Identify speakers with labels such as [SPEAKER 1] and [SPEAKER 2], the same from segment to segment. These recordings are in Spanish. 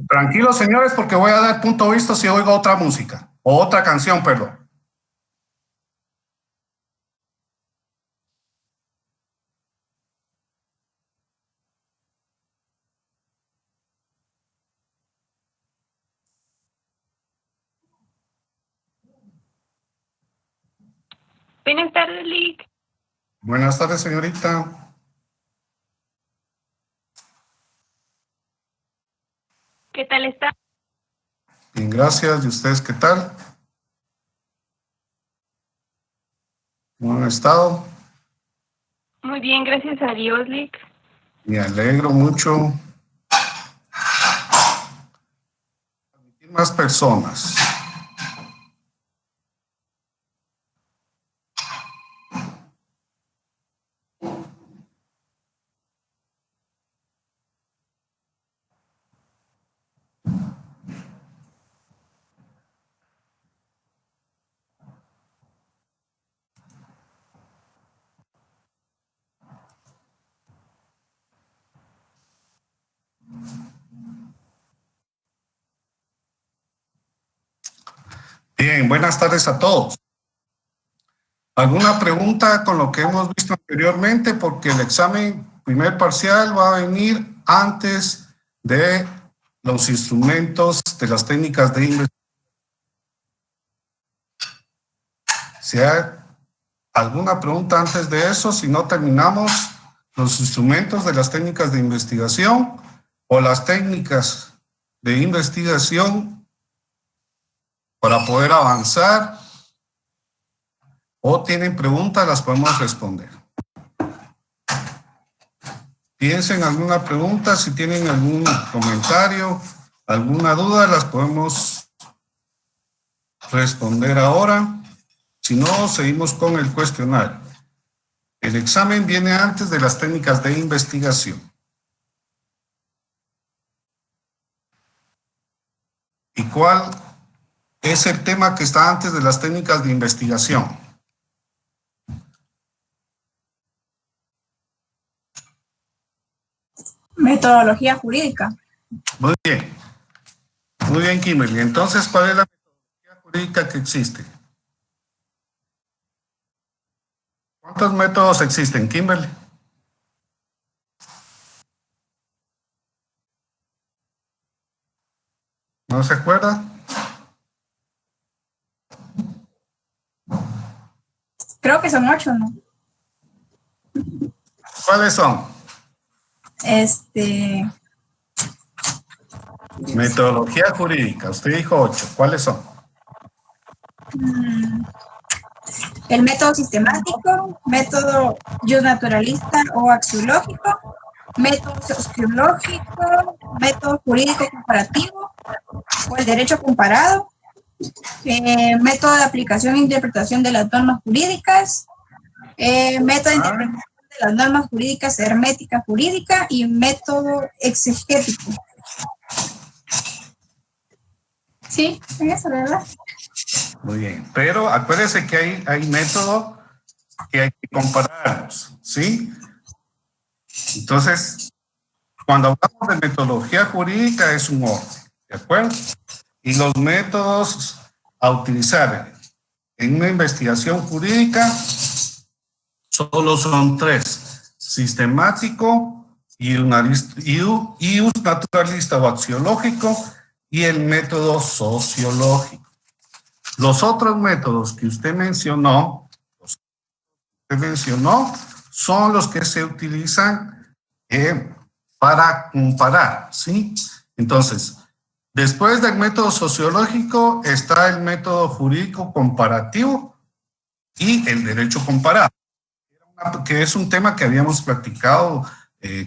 [SPEAKER 1] Tranquilos, señores, porque voy a dar punto de vista si oigo otra música, o otra canción, perdón.
[SPEAKER 2] Buenas tardes, Lick.
[SPEAKER 1] Buenas tardes, señorita.
[SPEAKER 2] ¿Qué tal está?
[SPEAKER 1] Bien, gracias. ¿Y ustedes qué tal? ¿Cómo han estado?
[SPEAKER 2] Muy bien, gracias a Dios, Lick.
[SPEAKER 1] Me alegro mucho. Más personas. Bien, buenas tardes a todos. ¿Alguna pregunta con lo que hemos visto anteriormente? Porque el examen primer parcial va a venir antes de los instrumentos de las técnicas de investigación. Si hay alguna pregunta antes de eso, si no terminamos los instrumentos de las técnicas de investigación o las técnicas de investigación para poder avanzar, o tienen preguntas, las podemos responder. Piensen alguna pregunta, si tienen algún comentario, alguna duda, las podemos responder ahora. Si no, seguimos con el cuestionario. El examen viene antes de las técnicas de investigación. ¿Y cuál es el tema que está antes de las técnicas de investigación?
[SPEAKER 3] Metodología jurídica.
[SPEAKER 1] Muy bien, Kimberly. Entonces, ¿cuál es la metodología jurídica que existe? ¿Cuántos métodos existen, Kimberly? ¿No se acuerda?
[SPEAKER 3] Creo que son 8, ¿no?
[SPEAKER 1] ¿Cuáles son? Metodología jurídica. Usted dijo 8. ¿Cuáles son?
[SPEAKER 3] El método sistemático, método naturalista o axiológico, método sociológico, método jurídico comparativo o el derecho comparado, método de aplicación e interpretación de las normas jurídicas, método de interpretación de las normas jurídicas hermética jurídica y método exegético. Sí, eso, ¿verdad?
[SPEAKER 1] Muy bien, pero acuérdense que hay método que hay que compararlos, ¿sí? Entonces, cuando hablamos de metodología jurídica es un orden, ¿de acuerdo? Y los métodos a utilizar en una investigación jurídica solo son 3: sistemático, ius naturalista o axiológico y el método sociológico. Los otros métodos que usted mencionó, son los que se utilizan para comparar, ¿sí? Entonces, después del método sociológico está el método jurídico comparativo y el derecho comparado, que es un tema que habíamos practicado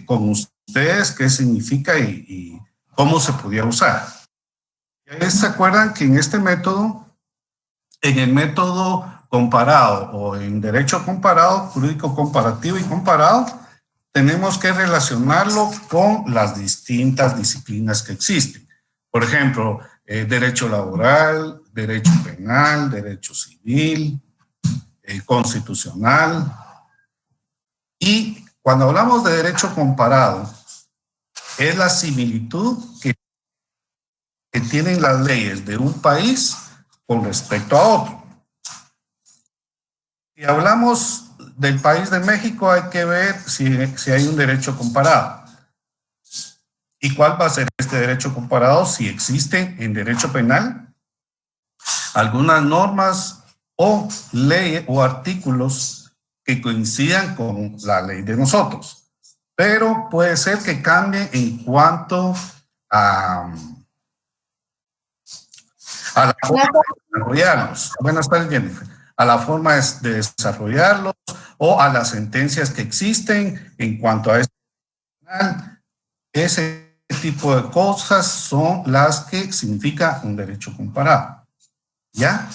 [SPEAKER 1] con usted ustedes qué significa y cómo se podía usar. ¿Se acuerdan que en este método, en el método comparado o en derecho comparado, jurídico comparativo y comparado, tenemos que relacionarlo con las distintas disciplinas que existen? Por ejemplo, derecho laboral, derecho penal, derecho civil, constitucional. Y cuando hablamos de derecho comparado, es la similitud que tienen las leyes de un país con respecto a otro. Si hablamos del país de México, hay que ver si hay un derecho comparado. ¿Y cuál va a ser este derecho comparado? Si existen en derecho penal algunas normas o leyes o artículos que coincidan con la ley de nosotros. Pero puede ser que cambie en cuanto a la forma de desarrollarlos. Buenas tardes, Jennifer. A la forma de desarrollarlos o a las sentencias que existen en cuanto a ese tipo de cosas son las que significa un derecho comparado. ¿Ya?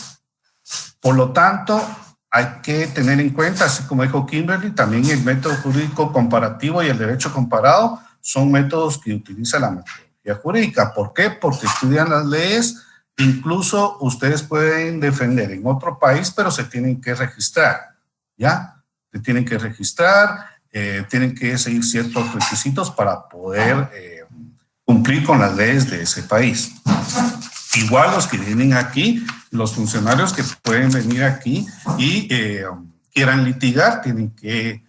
[SPEAKER 1] Por lo tanto, hay que tener en cuenta, así como dijo Kimberly, también el método jurídico comparativo y el derecho comparado son métodos que utiliza la metodología jurídica. ¿Por qué? Porque estudian las leyes. Incluso ustedes pueden defender en otro país, pero se tienen que registrar, ¿ya? Se tienen que registrar, tienen que seguir ciertos requisitos para poder cumplir con las leyes de ese país. Igual los que vienen aquí, los funcionarios que pueden venir aquí y quieran litigar, tienen que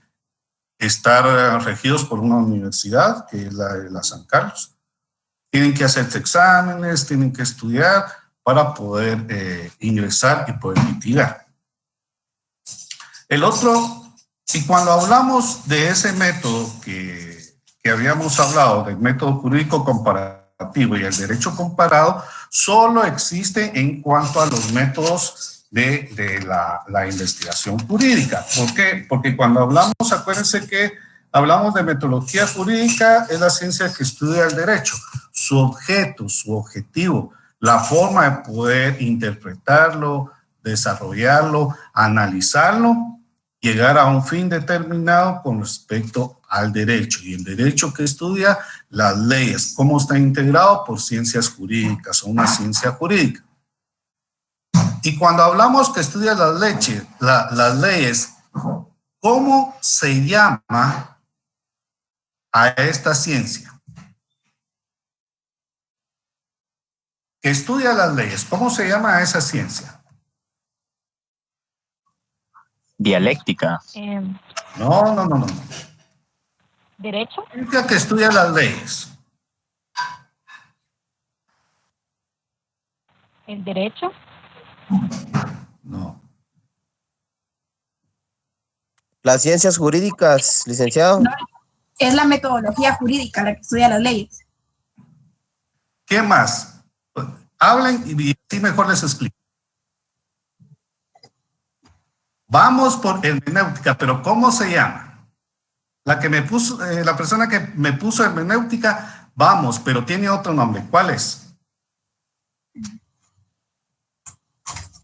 [SPEAKER 1] estar regidos por una universidad, que es la de la San Carlos. Tienen que hacer exámenes, tienen que estudiar para poder ingresar y poder litigar. El otro, y cuando hablamos de ese método que habíamos hablado, del método jurídico comparativo y el derecho comparado, solo existe en cuanto a los métodos de la investigación jurídica. ¿Por qué? Porque cuando hablamos, acuérdense que hablamos de metodología jurídica, es la ciencia que estudia el derecho. Su objeto, su objetivo, la forma de poder interpretarlo, desarrollarlo, analizarlo, llegar a un fin determinado con respecto al derecho. Y el derecho que estudia las leyes, cómo está integrado por ciencias jurídicas o una ciencia jurídica. Y cuando hablamos que estudia las leyes, ¿cómo se llama a esta ciencia? Que estudia las leyes, ¿cómo se llama a esa ciencia?
[SPEAKER 4] Dialéctica.
[SPEAKER 1] No.
[SPEAKER 2] ¿Derecho?
[SPEAKER 1] Ciencia que estudia las leyes.
[SPEAKER 2] ¿El derecho?
[SPEAKER 1] No.
[SPEAKER 5] Las ciencias jurídicas, licenciado.
[SPEAKER 3] No, es la metodología jurídica la que estudia las leyes.
[SPEAKER 1] ¿Qué más? Hablen y así mejor les explico. Vamos por hermenéutica, pero ¿cómo se llama? La persona que me puso hermenéutica, vamos, pero tiene otro nombre. ¿Cuál es?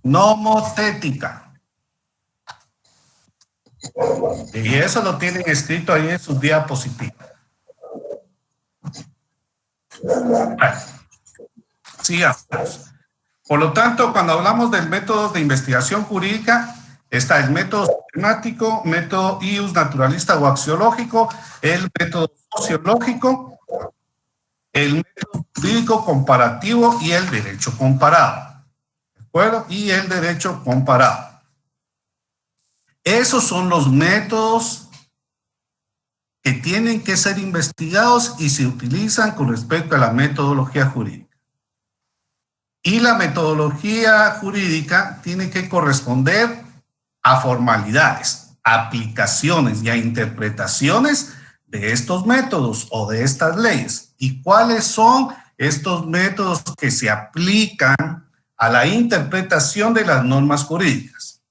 [SPEAKER 1] Nomotética. Y eso lo tienen escrito ahí en sus diapositivas. Bueno, sigamos. Por lo tanto, cuando hablamos del método de investigación jurídica, está el método sistemático, método ius naturalista o axiológico, el método sociológico, el método jurídico comparativo y el derecho comparado. ¿De acuerdo? Y el derecho comparado. Esos son los métodos que tienen que ser investigados y se utilizan con respecto a la metodología jurídica. Y la metodología jurídica tiene que corresponder a formalidades, a aplicaciones y a interpretaciones de estos métodos o de estas leyes. ¿Y cuáles son estos métodos que se aplican a la interpretación de las normas jurídicas?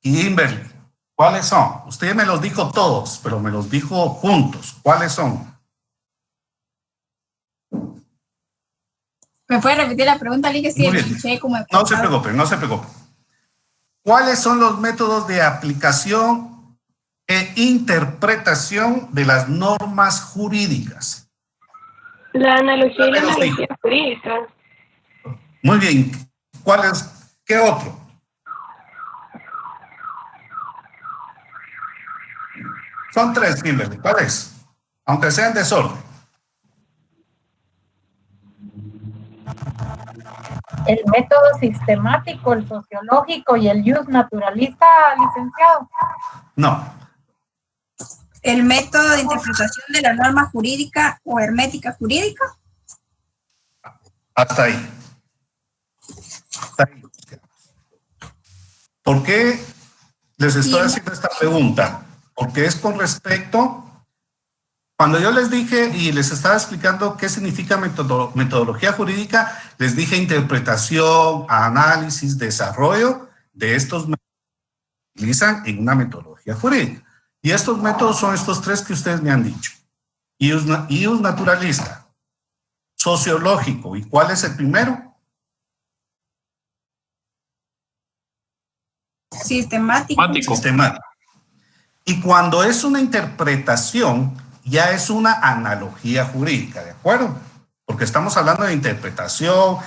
[SPEAKER 1] Kimberly, ¿Cuáles son? Usted me los dijo todos, pero me los dijo juntos. ¿Cuáles son?
[SPEAKER 3] ¿Me puede repetir la pregunta, Lee? Que sí,
[SPEAKER 1] Muy bien.
[SPEAKER 3] escuché como...
[SPEAKER 1] No se preocupe, no se preocupe. ¿Cuáles son los métodos de aplicación e interpretación de las normas jurídicas?
[SPEAKER 6] La analogía y la analogía jurídica.
[SPEAKER 1] Muy bien. ¿Cuáles? ¿Qué otro? Son tres, Kimberly. ¿Cuál es? Aunque sean desorden.
[SPEAKER 7] El método sistemático, el sociológico y el jus naturalista, licenciado.
[SPEAKER 1] No.
[SPEAKER 3] El método de interpretación de la norma jurídica o hermética jurídica.
[SPEAKER 1] Hasta ahí. Hasta ahí. ¿Por qué les estoy haciendo esta pregunta? Porque es con respecto, cuando yo les dije y les estaba explicando qué significa metodología jurídica, les dije interpretación, análisis, desarrollo de estos métodos que se utilizan en una metodología jurídica. Y estos métodos son estos tres que ustedes me han dicho. Ius naturalista, sociológico, ¿y cuál es el primero?
[SPEAKER 3] Sistemático.
[SPEAKER 1] Sistemático. Y cuando es una interpretación, ya es una analogía jurídica, ¿de acuerdo? Porque estamos hablando de interpretación,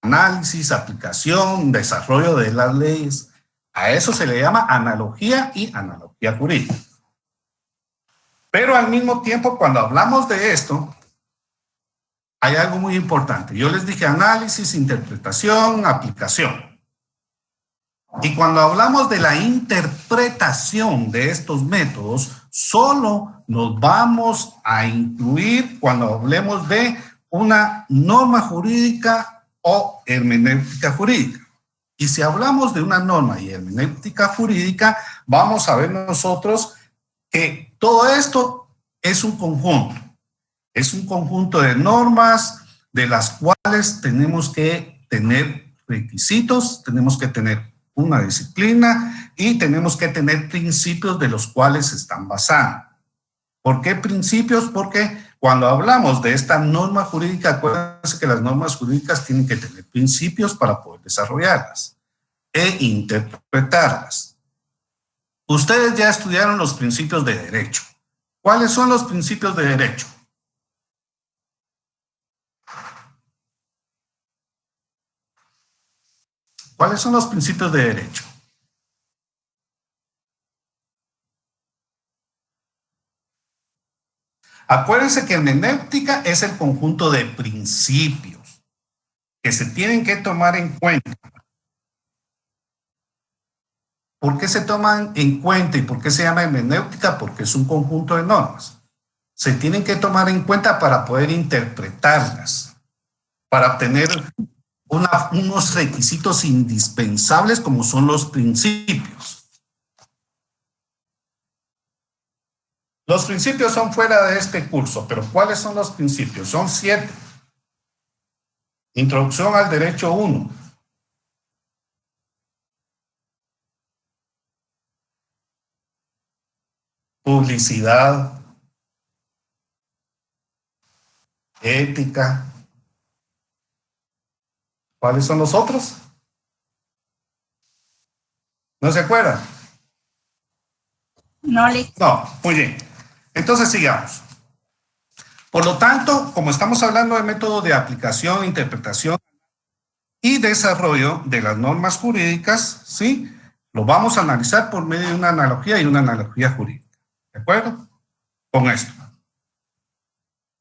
[SPEAKER 1] análisis, aplicación, desarrollo de las leyes. A eso se le llama analogía y analogía jurídica. Pero al mismo tiempo, cuando hablamos de esto, hay algo muy importante. Yo les dije análisis, interpretación, aplicación. Y cuando hablamos de la interpretación de estos métodos, solo nos vamos a incluir cuando hablemos de una norma jurídica o hermenéutica jurídica. Y si hablamos de una norma y hermenéutica jurídica, vamos a ver nosotros que todo esto es un conjunto. Es un conjunto de normas de las cuales tenemos que tener requisitos, tenemos que tener una disciplina y tenemos que tener principios de los cuales se están basando. ¿Por qué principios? Porque cuando hablamos de esta norma jurídica, acuérdense que las normas jurídicas tienen que tener principios para poder desarrollarlas e interpretarlas. Ustedes ya estudiaron los principios de derecho. ¿Cuáles son los principios de derecho? ¿Cuáles son los principios de derecho? Acuérdense que hermenéutica es el conjunto de principios que se tienen que tomar en cuenta. ¿Por qué se toman en cuenta y por qué se llama hermenéutica? Porque es un conjunto de normas. Se tienen que tomar en cuenta para poder interpretarlas, para obtener unos requisitos indispensables como son los principios. Los principios son fuera de este curso, pero ¿cuáles son los principios? Son 7. Introducción al derecho 1. Publicidad. Ética. ¿Cuáles son los otros? ¿No se acuerdan?
[SPEAKER 3] No,
[SPEAKER 1] muy bien. Entonces sigamos. Por lo tanto, como estamos hablando de método de aplicación, interpretación y desarrollo de las normas jurídicas, ¿sí? Lo vamos a analizar por medio de una analogía y una analogía jurídica. ¿De acuerdo? Con esto.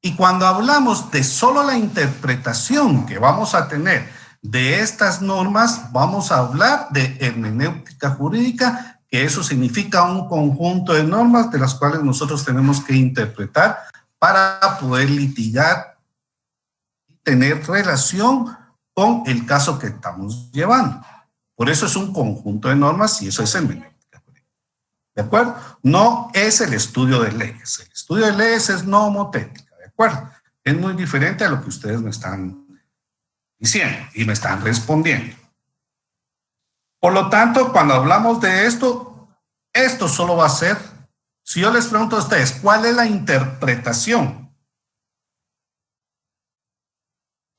[SPEAKER 1] Y cuando hablamos de solo la interpretación que vamos a tener de estas normas, vamos a hablar de hermenéutica jurídica, que eso significa un conjunto de normas de las cuales nosotros tenemos que interpretar para poder litigar y tener relación con el caso que estamos llevando. Por eso es un conjunto de normas y eso es hermenéutica jurídica. ¿De acuerdo? No es el estudio de leyes. El estudio de leyes es nomotécnica. ¿De acuerdo? Es muy diferente a lo que ustedes me están diciendo y me están respondiendo. Por lo tanto, cuando hablamos de esto, Esto solo va a ser, si yo les pregunto a ustedes, ¿cuál es la interpretación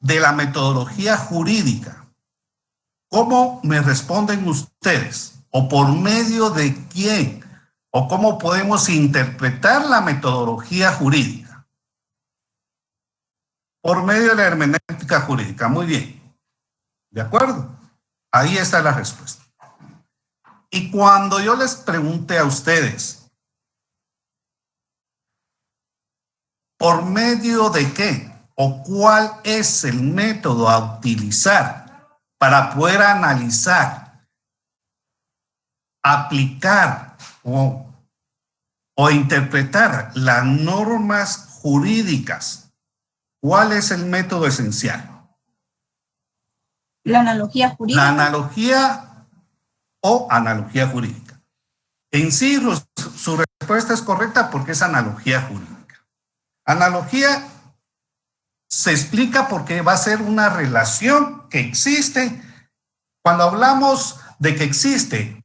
[SPEAKER 1] de la metodología jurídica? ¿Cómo me responden ustedes? ¿O por medio de quién? ¿O cómo podemos interpretar la metodología jurídica? Por medio de la hermenéutica jurídica. Muy bien. ¿De acuerdo? Ahí está la respuesta. Y cuando yo les pregunte a ustedes, ¿por medio de qué? ¿O cuál es el método a utilizar para poder analizar, aplicar o interpretar las normas jurídicas? ¿Cuál es el método esencial?
[SPEAKER 3] La analogía jurídica.
[SPEAKER 1] La analogía o analogía jurídica. En sí, su respuesta es correcta porque es analogía jurídica. Analogía se explica porque va a ser una relación que existe. Cuando hablamos de que existe,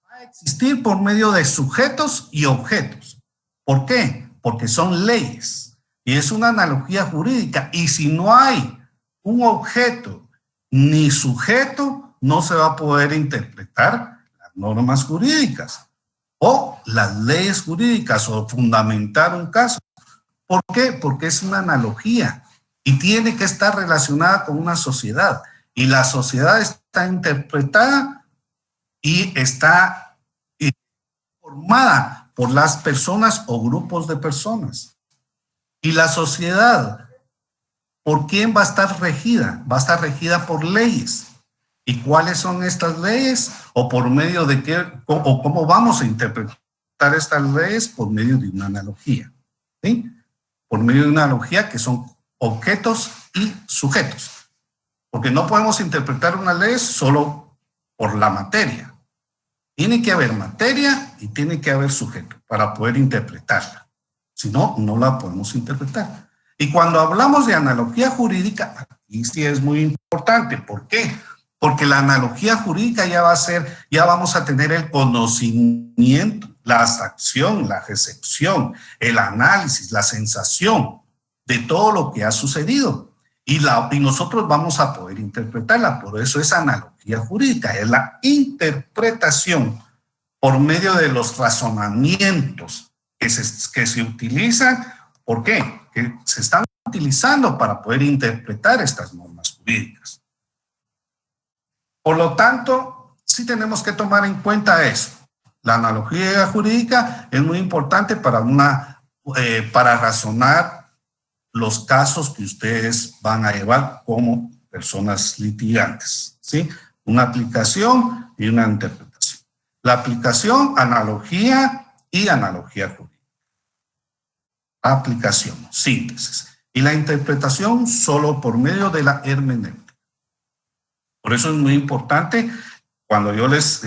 [SPEAKER 1] va a existir por medio de sujetos y objetos. ¿Por qué? Porque son leyes y es una analogía jurídica. Y si no hay un objeto ni sujeto, no se va a poder interpretar las normas jurídicas o las leyes jurídicas o fundamentar un caso. ¿Por qué? Porque es una analogía y tiene que estar relacionada con una sociedad. Y la sociedad está interpretada y está formada por las personas o grupos de personas. Y la sociedad, ¿por quién va a estar regida? Va a estar regida por leyes. ¿Y cuáles son estas leyes? ¿O por medio de qué? ¿O cómo vamos a interpretar estas leyes? Por medio de una analogía. ¿Sí? Por medio de una analogía que son objetos y sujetos. Porque no podemos interpretar una ley solo por la materia. Tiene que haber materia y tiene que haber sujeto para poder interpretarla. Si no, no la podemos interpretar. Y cuando hablamos de analogía jurídica, aquí sí es muy importante. ¿Por qué? Porque la analogía jurídica ya vamos a tener el conocimiento, la abstracción, la recepción, el análisis, la sensación de todo lo que ha sucedido. Y nosotros vamos a poder interpretarla. Por eso es analogía jurídica, es la interpretación por medio de los razonamientos que se utilizan. ¿Por qué? Que se están utilizando para poder interpretar estas normas jurídicas. Por lo tanto, sí tenemos que tomar en cuenta eso. La analogía jurídica es muy importante para razonar los casos que ustedes van a llevar como personas litigantes, ¿sí? Una aplicación y una interpretación. La aplicación, analogía y analogía jurídica. Aplicación, síntesis. Y la interpretación solo por medio de la hermenéutica. Por eso es muy importante cuando yo les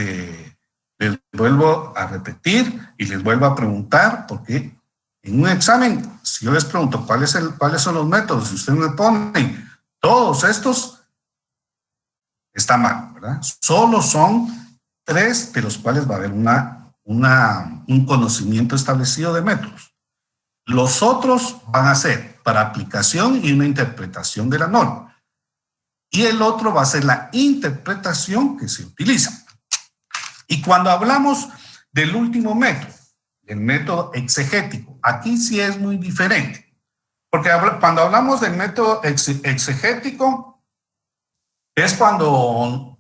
[SPEAKER 1] vuelvo a repetir y les vuelvo a preguntar, porque en un examen, si yo les pregunto cuáles son los métodos, si ustedes me ponen todos estos, está mal, ¿verdad? Solo son 3 de los cuales va a haber un conocimiento establecido de métodos. Los otros van a ser para aplicación y una interpretación de la norma. Y el otro va a ser la interpretación que se utiliza. Y cuando hablamos del último método, el método exegético, aquí sí es muy diferente. Porque cuando hablamos del método exegético, es cuando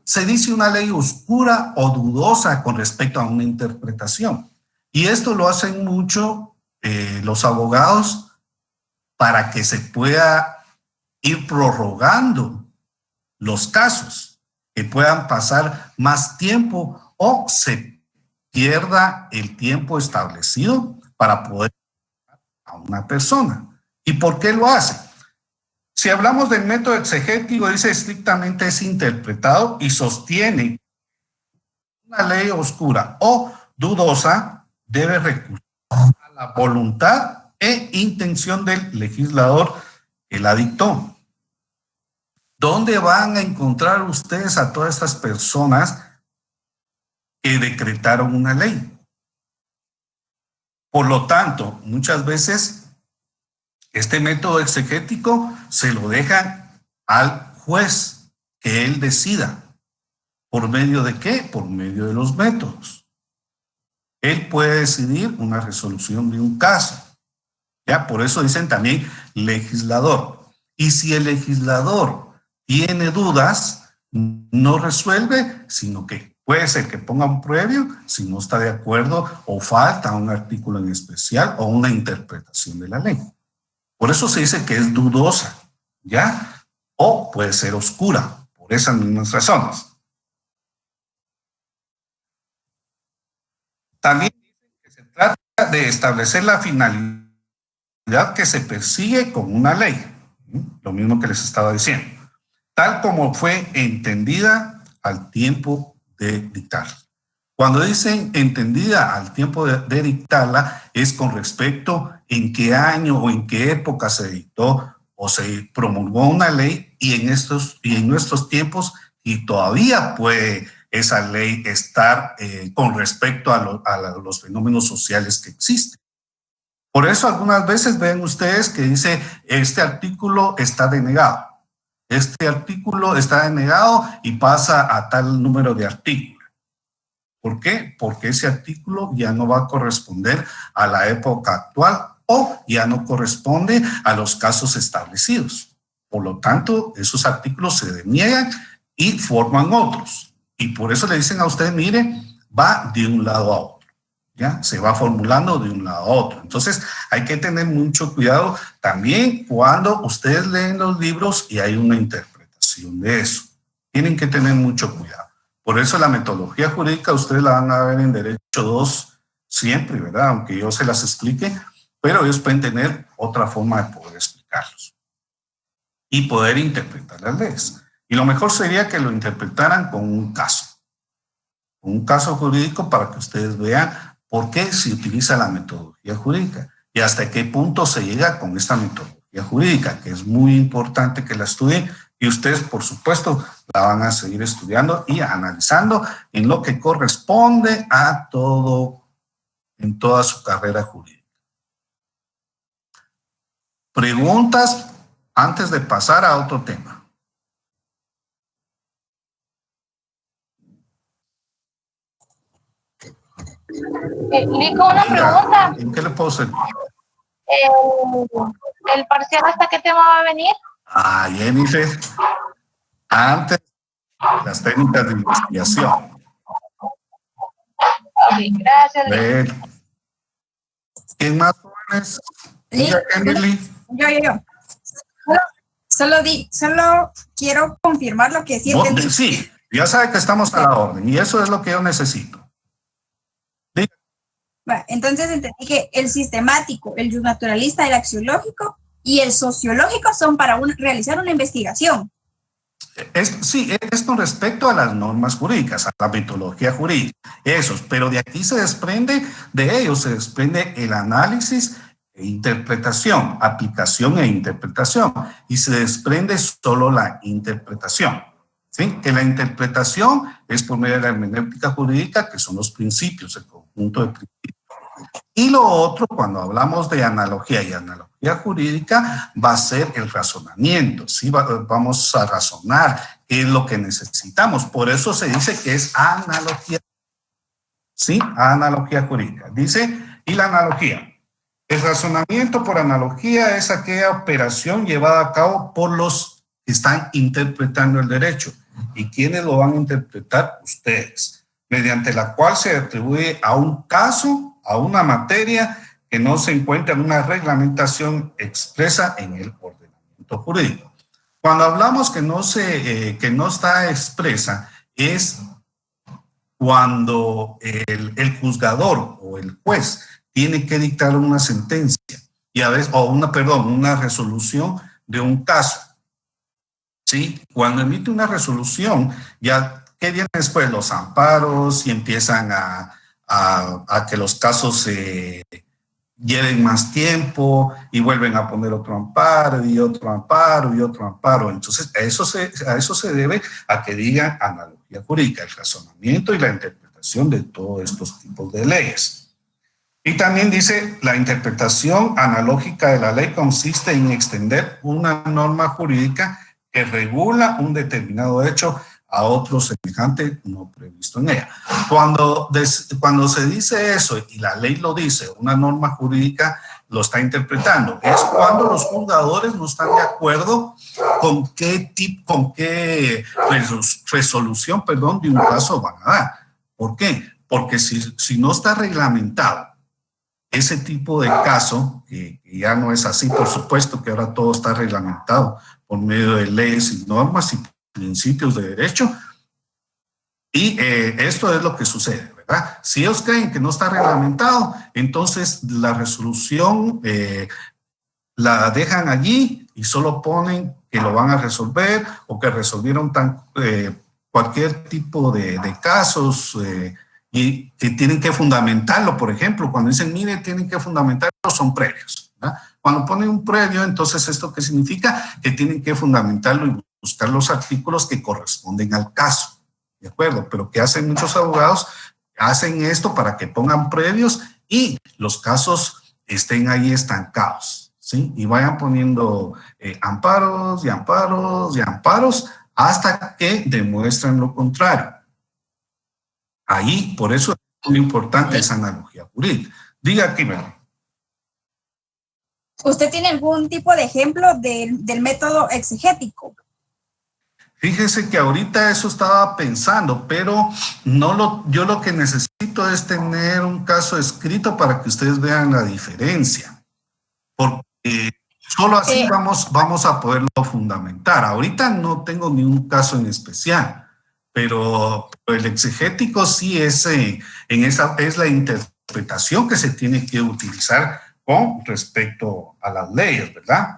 [SPEAKER 1] se dice una ley oscura o dudosa con respecto a una interpretación. Y esto lo hacen mucho los abogados para que se pueda ir prorrogando los casos, que puedan pasar más tiempo o se pierda el tiempo establecido para poder a una persona. ¿Y por qué lo hace? Si hablamos del método exegético, dice estrictamente es interpretado y sostiene una ley oscura o dudosa debe recurrir a la voluntad e intención del legislador que la dictó. ¿Dónde van a encontrar ustedes a todas estas personas que decretaron una ley? Por lo tanto, muchas veces este método exegético se lo dejan al juez, que él decida. ¿Por medio de qué? Por medio de los métodos. Él puede decidir una resolución de un caso. ¿Ya? Por eso dicen también legislador. Y si el legislador tiene dudas, no resuelve, sino que puede ser que ponga un previo si no está de acuerdo o falta un artículo en especial o una interpretación de la ley. Por eso se dice que es dudosa, ¿ya? O puede ser oscura, por esas mismas razones. También que se trata de establecer la finalidad que se persigue con una ley, lo mismo que les estaba diciendo, tal como fue entendida al tiempo de dictarla. Cuando dicen entendida al tiempo de dictarla, es con respecto en qué año o en qué época se dictó o se promulgó una ley y en nuestros tiempos y todavía puede esa ley estar con respecto a los fenómenos sociales que existen. Por eso algunas veces ven ustedes que dice este artículo está denegado. Este artículo está denegado y pasa a tal número de artículos. ¿Por qué? Porque ese artículo ya no va a corresponder a la época actual o ya no corresponde a los casos establecidos. Por lo tanto, esos artículos se deniegan y forman otros. Y por eso le dicen a usted, mire, va de un lado a otro. ¿Ya? Se va formulando de un lado a otro. Entonces, hay que tener mucho cuidado también cuando ustedes leen los libros y hay una interpretación de eso. Tienen que tener mucho cuidado. Por eso la metodología jurídica ustedes la van a ver en Derecho 2 siempre, ¿verdad? Aunque yo se las explique, pero ellos pueden tener otra forma de poder explicarlos y poder interpretar las leyes. Y lo mejor sería que lo interpretaran con un caso jurídico para que ustedes vean por qué se utiliza la metodología jurídica y hasta qué punto se llega con esta metodología jurídica, que es muy importante que la estudien y ustedes, por supuesto, la van a seguir estudiando y analizando en lo que corresponde a todo, en toda su carrera jurídica. Preguntas antes de pasar a otro tema.
[SPEAKER 8] Nico, una pregunta.
[SPEAKER 1] ¿En qué le puedo servir?
[SPEAKER 8] ¿El parcial hasta qué tema va a venir?
[SPEAKER 1] Ah, Jennifer, antes las técnicas de investigación.
[SPEAKER 8] Ok, gracias.
[SPEAKER 1] ¿Quién más jóvenes? Emily.
[SPEAKER 3] Yo. Solo quiero confirmar lo que sí entendí.
[SPEAKER 1] Sí, ya sabe que estamos a la orden y eso es lo que yo necesito.
[SPEAKER 3] Entonces entendí que el sistemático, el naturalista, el axiológico y el sociológico son para realizar una investigación.
[SPEAKER 1] Sí, es con respecto a las normas jurídicas, a la metodología jurídica, esos, pero de aquí se desprende, de ellos se desprende el análisis e interpretación, aplicación e interpretación, y se desprende solo la interpretación, ¿sí? Que la interpretación es por medio de la hermenéutica jurídica, que son los principios, el conjunto de principios. Y lo otro, cuando hablamos de analogía y analogía jurídica, va a ser el razonamiento, ¿sí? Vamos a razonar qué es lo que necesitamos. Por eso se dice que es analogía, ¿sí? Analogía jurídica. Dice, y la analogía. El razonamiento por analogía es aquella operación llevada a cabo por los que están interpretando el derecho. ¿Y quiénes lo van a interpretar? Ustedes. Mediante la cual se atribuye a un caso, a una materia que no se encuentra en una reglamentación expresa en el ordenamiento jurídico. Cuando hablamos que no está expresa, es cuando el juzgador o el juez tiene que dictar una sentencia y a veces, una resolución de un caso. ¿Sí? Cuando emite una resolución, ya, ¿qué viene después? Los amparos y empiezan a que los casos lleven más tiempo y vuelven a poner otro amparo y otro amparo y otro amparo. Entonces, a eso se debe a que digan analogía jurídica, el razonamiento y la interpretación de todos estos tipos de leyes. Y también dice, la interpretación analógica de la ley consiste en extender una norma jurídica que regula un determinado hecho a otro semejante no previsto en ella. Cuando se dice eso y la ley lo dice, una norma jurídica lo está interpretando, es cuando los juzgadores no están de acuerdo con qué resolución, de un caso van a dar. ¿Por qué? Porque si no está reglamentado ese tipo de caso, que ya no es así, por supuesto que ahora todo está reglamentado por medio de leyes y normas y principios de derecho, y esto es lo que sucede, ¿verdad? Si ellos creen que no está reglamentado, entonces la resolución la dejan allí y solo ponen que lo van a resolver o que resolvieron cualquier tipo de casos y que tienen que fundamentarlo. Por ejemplo, cuando dicen, mire, tienen que fundamentarlo, son previos, ¿verdad? Cuando ponen un previo, entonces, ¿esto qué significa? Que tienen que fundamentarlo y buscar los artículos que corresponden al caso, ¿de acuerdo? Pero ¿qué hacen muchos abogados? Hacen esto para que pongan previos y los casos estén ahí estancados, ¿sí? Y vayan poniendo amparos y amparos y amparos hasta que demuestren lo contrario. Ahí, por eso es muy importante esa analogía jurídica. Diga, Kimberly.
[SPEAKER 3] ¿Usted tiene algún tipo de ejemplo del método exegético?
[SPEAKER 1] Fíjese que ahorita eso estaba pensando, pero yo lo que necesito es tener un caso escrito para que ustedes vean la diferencia. Porque solo así vamos a poderlo fundamentar. Ahorita no tengo ni un caso en especial, pero el exegético sí es la interpretación que se tiene que utilizar con respecto a las leyes, ¿verdad?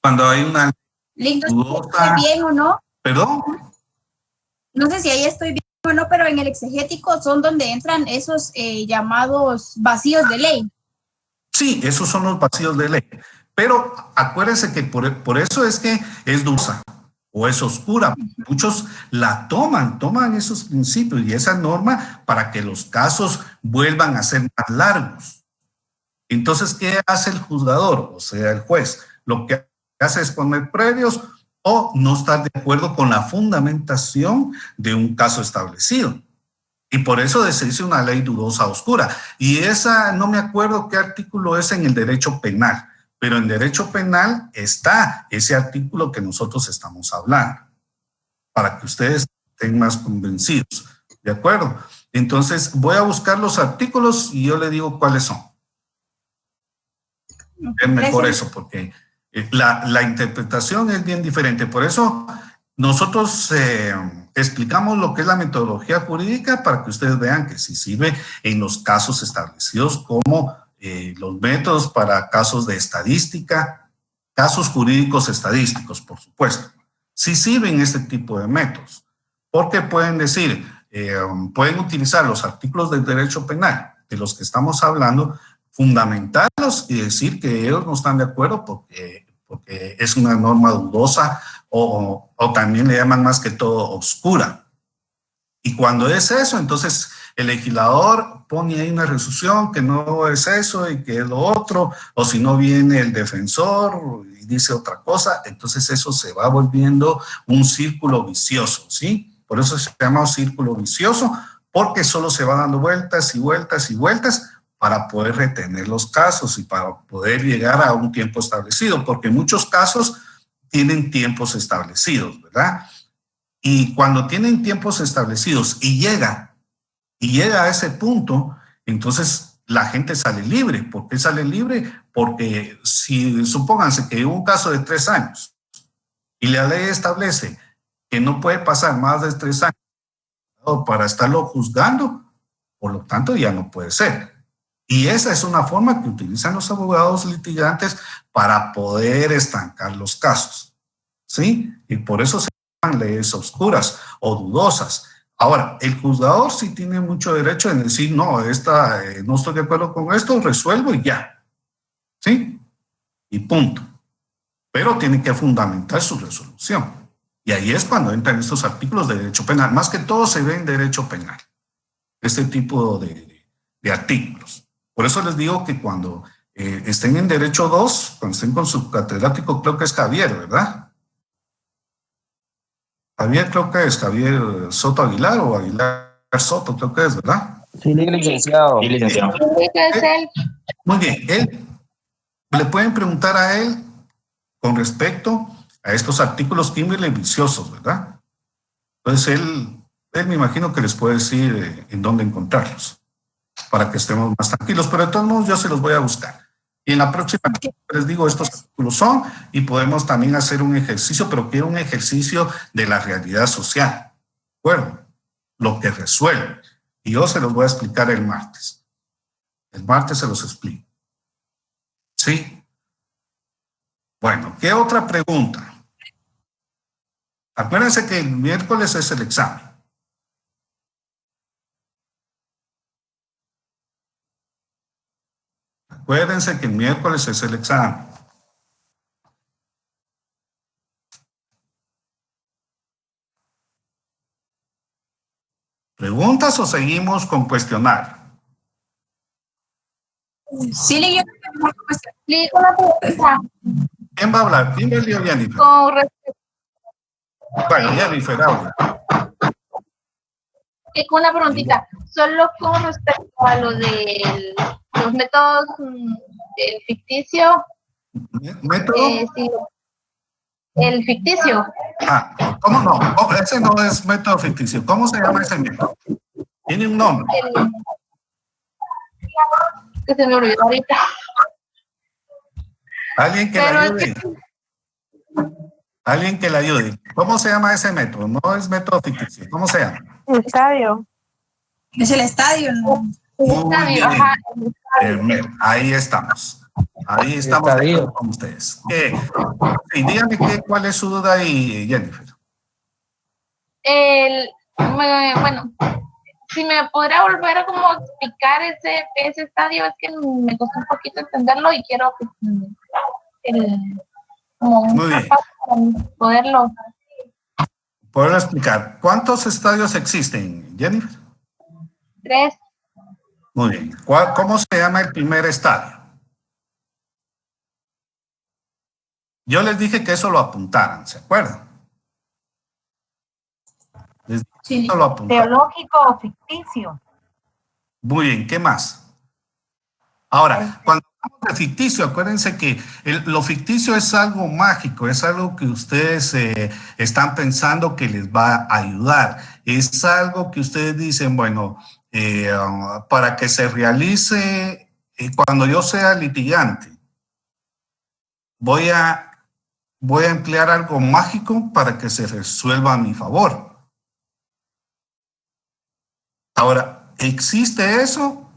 [SPEAKER 1] Cuando hay una
[SPEAKER 3] Lindo, ¿estoy bien o no?
[SPEAKER 1] ¿Perdón?
[SPEAKER 3] No sé si ahí estoy bien o no, pero en el exegético son donde entran esos llamados vacíos de ley.
[SPEAKER 1] Sí, esos son los vacíos de ley. Pero acuérdense que por eso es que es dulce o es oscura. Muchos la toman esos principios y esa norma para que los casos vuelvan a ser más largos. Entonces, ¿qué hace el juzgador? O sea, el juez. Lo que hace es poner previos o no estar de acuerdo con la fundamentación de un caso establecido. Y por eso se dice una ley dudosa oscura. Y esa, no me acuerdo qué artículo es en el derecho penal, pero en derecho penal está ese artículo que nosotros estamos hablando, para que ustedes estén más convencidos. ¿De acuerdo? Entonces, voy a buscar los artículos y yo le digo cuáles son. Es mejor eso, porque la interpretación es bien diferente. Por eso nosotros explicamos lo que es la metodología jurídica para que ustedes vean que sí sirve en los casos establecidos como los métodos para casos de estadística, casos jurídicos estadísticos, por supuesto. Sí sirven este tipo de métodos, porque pueden decir, pueden utilizar los artículos del derecho penal de los que estamos hablando, fundamentarlos y decir que ellos no están de acuerdo porque es una norma dudosa o también le llaman más que todo oscura. Y cuando es eso, entonces el legislador pone ahí una resolución que no es eso y que es lo otro, o si no viene el defensor y dice otra cosa, entonces eso se va volviendo un círculo vicioso, ¿sí? Por eso se llama un círculo vicioso, porque solo se va dando vueltas y vueltas y vueltas para poder retener los casos y para poder llegar a un tiempo establecido, porque muchos casos tienen tiempos establecidos, ¿verdad? Y cuando tienen tiempos establecidos y llega a ese punto, entonces la gente sale libre. ¿Por qué sale libre? Porque si supónganse que hubo un caso de 3 años y la ley establece que no puede pasar más de 3 años para estarlo juzgando, por lo tanto ya no puede ser. Y esa es una forma que utilizan los abogados litigantes para poder estancar los casos, ¿sí? Y por eso se llaman leyes oscuras o dudosas. Ahora, el juzgador sí tiene mucho derecho en decir, no, no estoy de acuerdo con esto, resuelvo y ya. ¿Sí? Y punto. Pero tiene que fundamentar su resolución. Y ahí es cuando entran estos artículos de derecho penal. Más que todo se ve en derecho penal. Este tipo de artículos. Por eso les digo que cuando estén en Derecho 2, cuando estén con su catedrático, creo que es Javier, ¿verdad? Javier, creo que es Javier Soto Aguilar o Aguilar Soto, creo que es, ¿verdad?
[SPEAKER 5] Sí, licenciado.
[SPEAKER 4] Sí, licenciado.
[SPEAKER 8] Es él.
[SPEAKER 1] Muy bien, le pueden preguntar a él con respecto a estos artículos Kimberley viciosos, ¿verdad? Entonces él me imagino que les puede decir en dónde encontrarlos, para que estemos más tranquilos, pero de todos modos yo se los voy a buscar. Y en la próxima les digo, estos artículos son, y podemos también hacer un ejercicio, pero quiero un ejercicio de la realidad social, ¿de acuerdo? Lo que resuelve. Y yo se los voy a explicar el martes. El martes se los explico. ¿Sí? Bueno, ¿qué otra pregunta? Acuérdense que el miércoles es el examen. Acuérdense que el miércoles es el examen. ¿Preguntas o seguimos con cuestionario?
[SPEAKER 3] Sí, le
[SPEAKER 8] Sí, con una pregunta.
[SPEAKER 1] ¿Quién va a hablar? ¿Kimberly o Jennifer?
[SPEAKER 8] Con respecto
[SPEAKER 1] Bueno, Jennifer, habla.
[SPEAKER 8] con una preguntita. Solo con respecto a lo de los métodos del ficticio.
[SPEAKER 1] ¿Método?
[SPEAKER 8] Sí, el ficticio.
[SPEAKER 1] Ah, ¿cómo no? Oh, ese no es método ficticio. ¿Cómo se llama ese método? Tiene un nombre.
[SPEAKER 8] Que se me olvidó ahorita.
[SPEAKER 1] Alguien que le
[SPEAKER 8] Pero es
[SPEAKER 1] ayude. Alguien que le ayude. ¿Cómo se llama ese método? No es método ficticio. ¿Cómo se llama?
[SPEAKER 6] Estadio.
[SPEAKER 3] es el estadio, ¿no?
[SPEAKER 1] Muy bien.
[SPEAKER 8] Ajá.
[SPEAKER 1] Ahí estamos. Ahí estamos de acuerdo con ustedes. Sí, díganme cuál es su duda ahí, Jennifer.
[SPEAKER 8] Bueno, si me podrá volver a como explicar ese estadio, es que me costó un poquito entenderlo y quiero como un
[SPEAKER 1] Muy bien.
[SPEAKER 8] paso para poderlo.
[SPEAKER 1] ¿Puedo explicar? ¿Cuántos estadios existen, Jennifer?
[SPEAKER 8] 3.
[SPEAKER 1] Muy bien. ¿Cómo se llama el primer estadio? Yo les dije que eso lo apuntaran, ¿se acuerdan? Les dije que eso lo apuntaran.
[SPEAKER 7] Teológico o ficticio.
[SPEAKER 1] Muy bien, ¿qué más? Ahora, cuando hablamos de ficticio, acuérdense que lo ficticio es algo mágico, es algo que ustedes están pensando que les va a ayudar. Es algo que ustedes dicen, bueno, para que se realice, cuando yo sea litigante, voy a emplear algo mágico para que se resuelva a mi favor. Ahora, ¿existe eso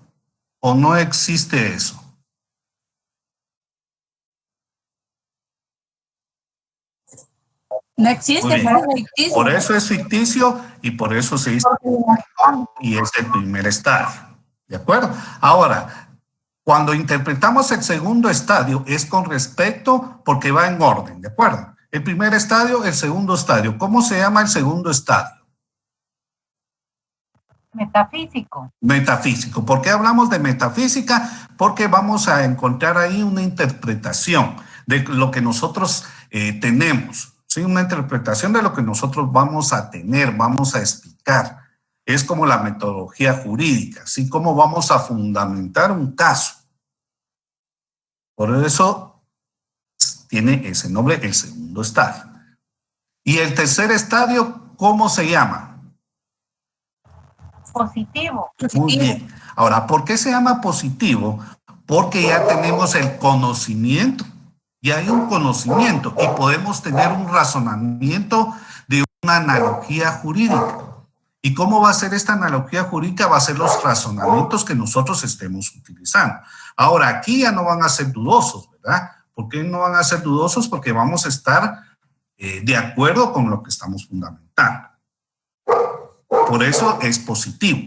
[SPEAKER 1] o no existe eso?
[SPEAKER 3] No existe,
[SPEAKER 1] Muy bien.
[SPEAKER 3] pero es ficticio.
[SPEAKER 1] Por eso es ficticio y por eso se dice y es el primer estadio. ¿De acuerdo? Ahora, cuando interpretamos el segundo estadio es con respecto, porque va en orden, ¿de acuerdo? El primer estadio, el segundo estadio. ¿Cómo se llama el segundo estadio?
[SPEAKER 7] Metafísico.
[SPEAKER 1] Metafísico. ¿Por qué hablamos de metafísica? Porque vamos a encontrar ahí una interpretación de lo que nosotros tenemos, ¿sí? Una interpretación de lo que nosotros vamos a tener, vamos a explicar. Es como la metodología jurídica, ¿sí? Cómo vamos a fundamentar un caso. Por eso tiene ese nombre, el segundo estadio. Y el tercer estadio, ¿cómo se llama?
[SPEAKER 7] Positivo.
[SPEAKER 1] Muy bien. Ahora, ¿por qué se llama positivo? Porque ya tenemos el conocimiento. Ya hay un conocimiento y podemos tener un razonamiento de una analogía jurídica. ¿Y cómo va a ser esta analogía jurídica? Va a ser los razonamientos que nosotros estemos utilizando. Ahora, aquí ya no van a ser dudosos, ¿verdad? ¿Por qué no van a ser dudosos? Porque vamos a estar de acuerdo con lo que estamos fundamentando. Por eso es positivo.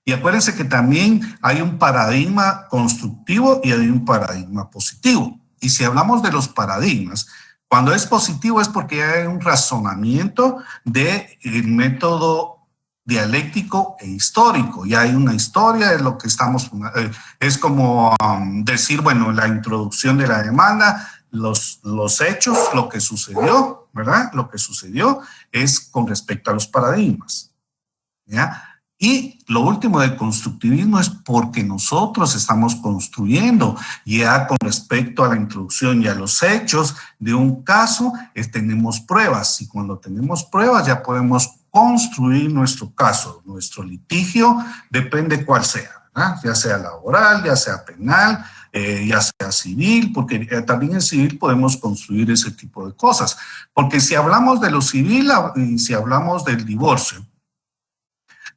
[SPEAKER 1] Y acuérdense que también hay un paradigma constructivo y hay un paradigma positivo. Y si hablamos de los paradigmas, cuando es positivo es porque hay un razonamiento del método dialéctico e histórico. Ya hay una historia de lo que estamos... es como decir, bueno, la introducción de la demanda, los hechos, lo que sucedió, ¿verdad? Lo que sucedió es con respecto a los paradigmas, ¿ya? Y lo último del constructivismo es porque nosotros estamos construyendo ya con respecto a la introducción y a los hechos de un caso, tenemos pruebas y cuando tenemos pruebas ya podemos construir nuestro caso, nuestro litigio, depende cuál sea, ¿verdad? Ya sea laboral, ya sea penal, ya sea civil, porque también en civil podemos construir ese tipo de cosas. Porque si hablamos de lo civil y si hablamos del divorcio,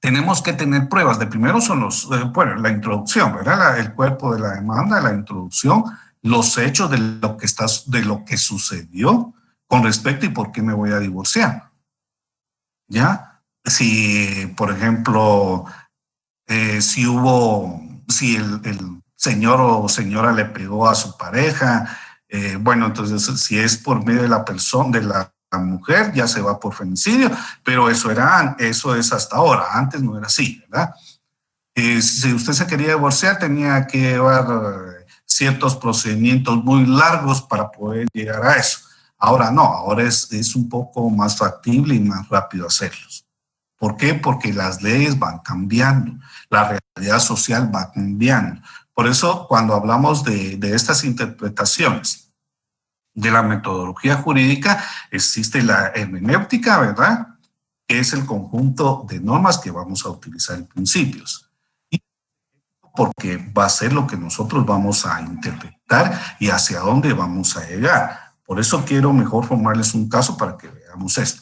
[SPEAKER 1] tenemos que tener pruebas. De primero son bueno, la introducción, ¿verdad? El cuerpo de la demanda, la introducción, los hechos de lo que sucedió con respecto y por qué me voy a divorciar. ¿Ya? Si, por ejemplo, si el señor o señora le pegó a su pareja, bueno, entonces si es por medio de la persona, de la mujer, ya se va por femicidio, pero eso es hasta ahora, antes no era así, ¿verdad? Si usted se quería divorciar, tenía que llevar ciertos procedimientos muy largos para poder llegar a eso. Ahora no, ahora es un poco más factible y más rápido hacerlos. ¿Por qué? Porque las leyes van cambiando, la realidad social va cambiando. Por eso, cuando hablamos de estas interpretaciones de la metodología jurídica, existe la hermenéutica, ¿verdad? Que es el conjunto de normas que vamos a utilizar en principios. Y porque va a ser lo que nosotros vamos a interpretar y hacia dónde vamos a llegar. Por eso quiero mejor formarles un caso para que veamos esto.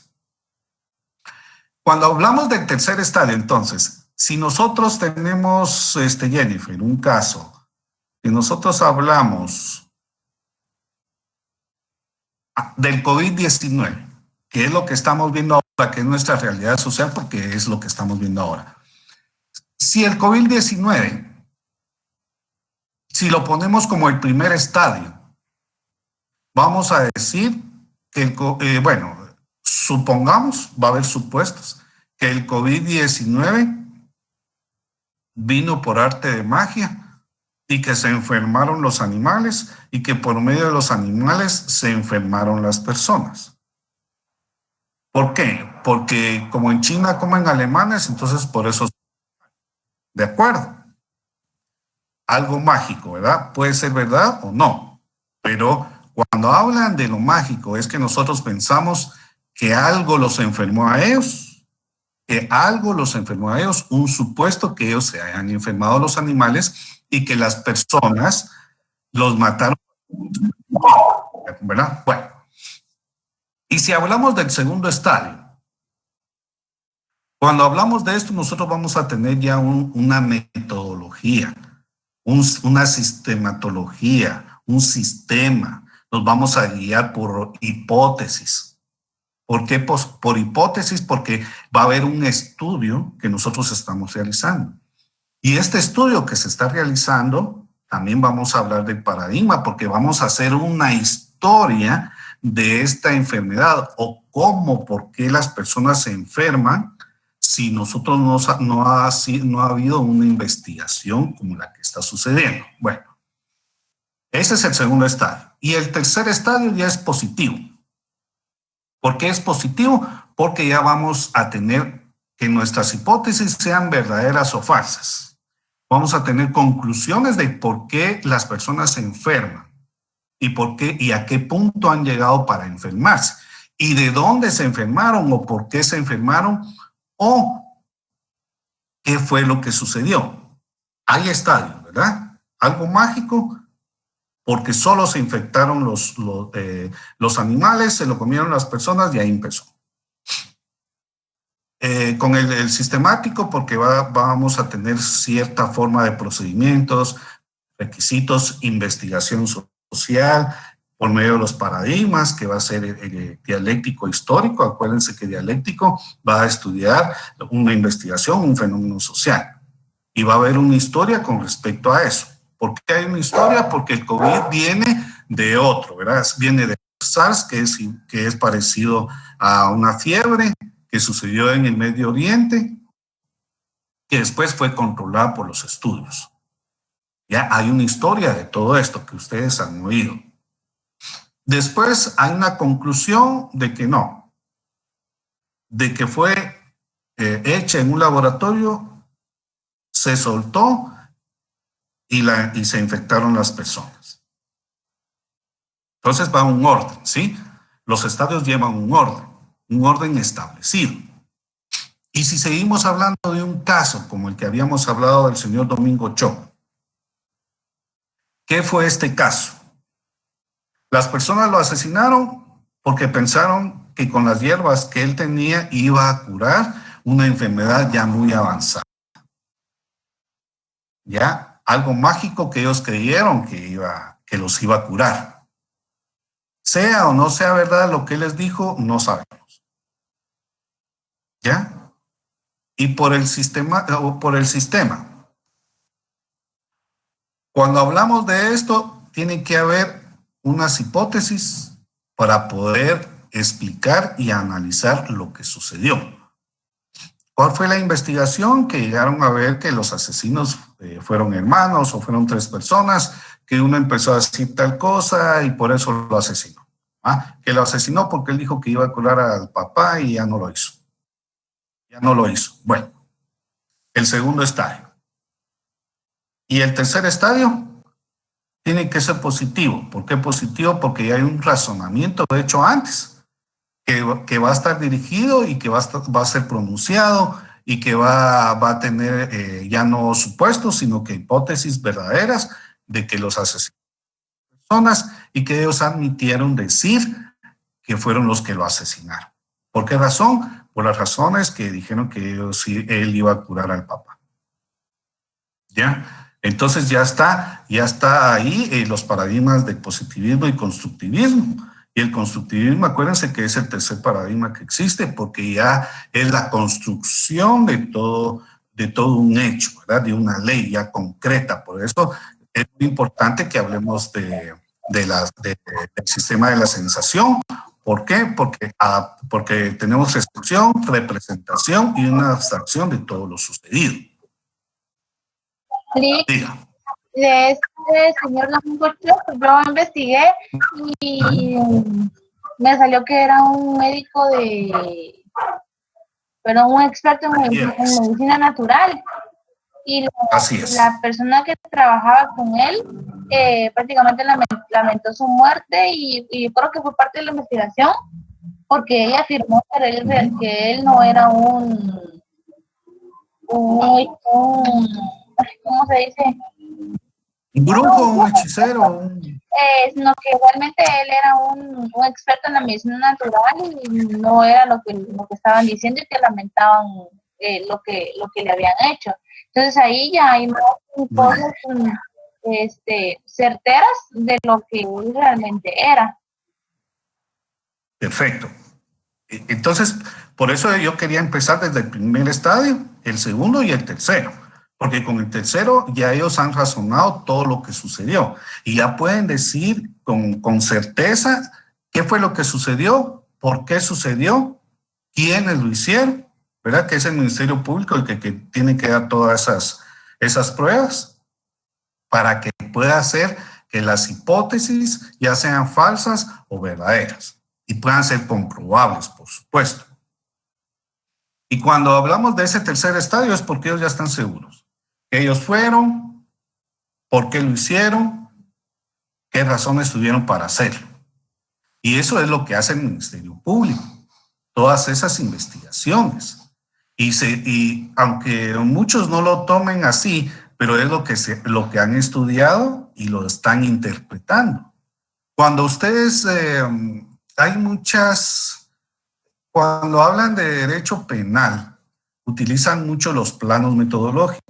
[SPEAKER 1] Cuando hablamos del tercer estadio, entonces, si nosotros tenemos, Jennifer, un caso, y nosotros hablamos del COVID-19, que es lo que estamos viendo ahora, que es nuestra realidad social, porque es lo que estamos viendo ahora. Si el COVID-19, si lo ponemos como el primer estadio, vamos a decir que, bueno, supongamos, va a haber supuestos, que el COVID-19 vino por arte de magia y que se enfermaron los animales y que por medio de los animales se enfermaron las personas. ¿Por qué? Porque como en China comen alemanes, entonces por eso... ¿De acuerdo? Algo mágico, ¿verdad? Puede ser verdad o no, pero cuando hablan de lo mágico es que nosotros pensamos que algo los enfermó a ellos, un supuesto que ellos se hayan enfermado los animales y que las personas los mataron, ¿verdad? Bueno, y si hablamos del segundo estadio, cuando hablamos de esto, nosotros vamos a tener ya una metodología, una sistematología, un sistema. Nos vamos a guiar por hipótesis. ¿Por qué? Por hipótesis, porque va a haber un estudio que nosotros estamos realizando. Y este estudio que se está realizando, también vamos a hablar del paradigma, porque vamos a hacer una historia de esta enfermedad o cómo, por qué las personas se enferman si nosotros no ha habido una investigación como la que está sucediendo. Bueno, ese es el segundo estadio. Y el tercer estadio ya es positivo. ¿Por qué es positivo? Porque ya vamos a tener que nuestras hipótesis sean verdaderas o falsas. Vamos a tener conclusiones de por qué las personas se enferman y por qué y a qué punto han llegado para enfermarse y de dónde se enfermaron o por qué se enfermaron o qué fue lo que sucedió. Hay estadios, ¿verdad? Algo mágico, porque solo se infectaron los animales, se lo comieron las personas y ahí empezó. Con el sistemático, porque vamos a tener cierta forma de procedimientos, requisitos, investigación social, por medio de los paradigmas, que va a ser dialéctico histórico. Acuérdense que dialéctico va a estudiar una investigación, un fenómeno social. Y va a haber una historia con respecto a eso. ¿Por qué hay una historia? Porque el COVID viene de otro, ¿verdad? Viene de SARS, que es parecido a una fiebre que sucedió en el Medio Oriente, que después fue controlada por los estudios. Ya hay una historia de todo esto que ustedes han oído. Después hay una conclusión de que no, de que fue hecha en un laboratorio, se soltó y se infectaron las personas. Entonces va un orden, ¿sí? Los estadios llevan un orden establecido. Y si seguimos hablando de un caso como el que habíamos hablado del señor Domingo Cho, ¿qué fue este caso? Las personas lo asesinaron porque pensaron que con las hierbas que él tenía iba a curar una enfermedad ya muy avanzada. Ya, algo mágico que ellos creyeron que los iba a curar. Sea o no sea verdad lo que él les dijo, no sabemos. ¿Ya? Y por el sistema. Cuando hablamos de esto, tiene que haber unas hipótesis para poder explicar y analizar lo que sucedió. ¿Cuál fue la investigación? Que llegaron a ver que los asesinos fueron hermanos o fueron 3 personas, que uno empezó a decir tal cosa y por eso lo asesinó. Que lo asesinó porque él dijo que iba a curar al papá y ya no lo hizo. Ya no lo hizo. Bueno, el segundo estadio. Y el tercer estadio tiene que ser positivo. ¿Por qué positivo? Porque ya hay un razonamiento hecho antes, que va a estar dirigido y que va a ser pronunciado y que va a tener ya no supuestos, sino que hipótesis verdaderas de que los asesinos fueron personas y que ellos admitieron decir que fueron los que lo asesinaron. ¿Por qué razón? Por las razones que dijeron que él iba a curar al papá. ¿Ya? Entonces ya está ahí los paradigmas de positivismo y constructivismo. Y el constructivismo, acuérdense que es el tercer paradigma que existe, porque ya es la construcción de todo un hecho, ¿verdad? De una ley ya concreta. Por eso es muy importante que hablemos del sistema de la sensación. ¿Por qué? Porque tenemos restricción, representación y una abstracción de todo lo sucedido.
[SPEAKER 8] Sí. De este señor Domingo Cho, yo investigué y me salió que era un médico un experto en medicina natural. Y la persona que trabajaba con él prácticamente lamentó su muerte y creo que fue parte de la investigación porque ella afirmó que él no era un ¿cómo se dice?
[SPEAKER 1] Un brujo, un hechicero.
[SPEAKER 8] Sino que igualmente él era un experto en la medicina natural y no era lo que estaban diciendo y que lamentaban lo que le habían hecho. Entonces ahí ya hay más cosas certeras de lo que él realmente era.
[SPEAKER 1] Perfecto. Entonces, por eso yo quería empezar desde el primer estadio, el segundo y el tercero. Porque con el tercero ya ellos han razonado todo lo que sucedió y ya pueden decir con certeza qué fue lo que sucedió, por qué sucedió, quiénes lo hicieron, ¿verdad? Que es el Ministerio Público el que tiene que dar todas esas pruebas para que pueda hacer que las hipótesis ya sean falsas o verdaderas y puedan ser comprobables, por supuesto. Y cuando hablamos de ese tercer estadio es porque ellos ya están seguros. Ellos fueron, por qué lo hicieron, qué razones tuvieron para hacerlo. Y eso es lo que hace el Ministerio Público, todas esas investigaciones. Y aunque muchos no lo tomen así, pero es lo que han estudiado y lo están interpretando. Cuando ustedes, cuando hablan de derecho penal, utilizan mucho los planos metodológicos.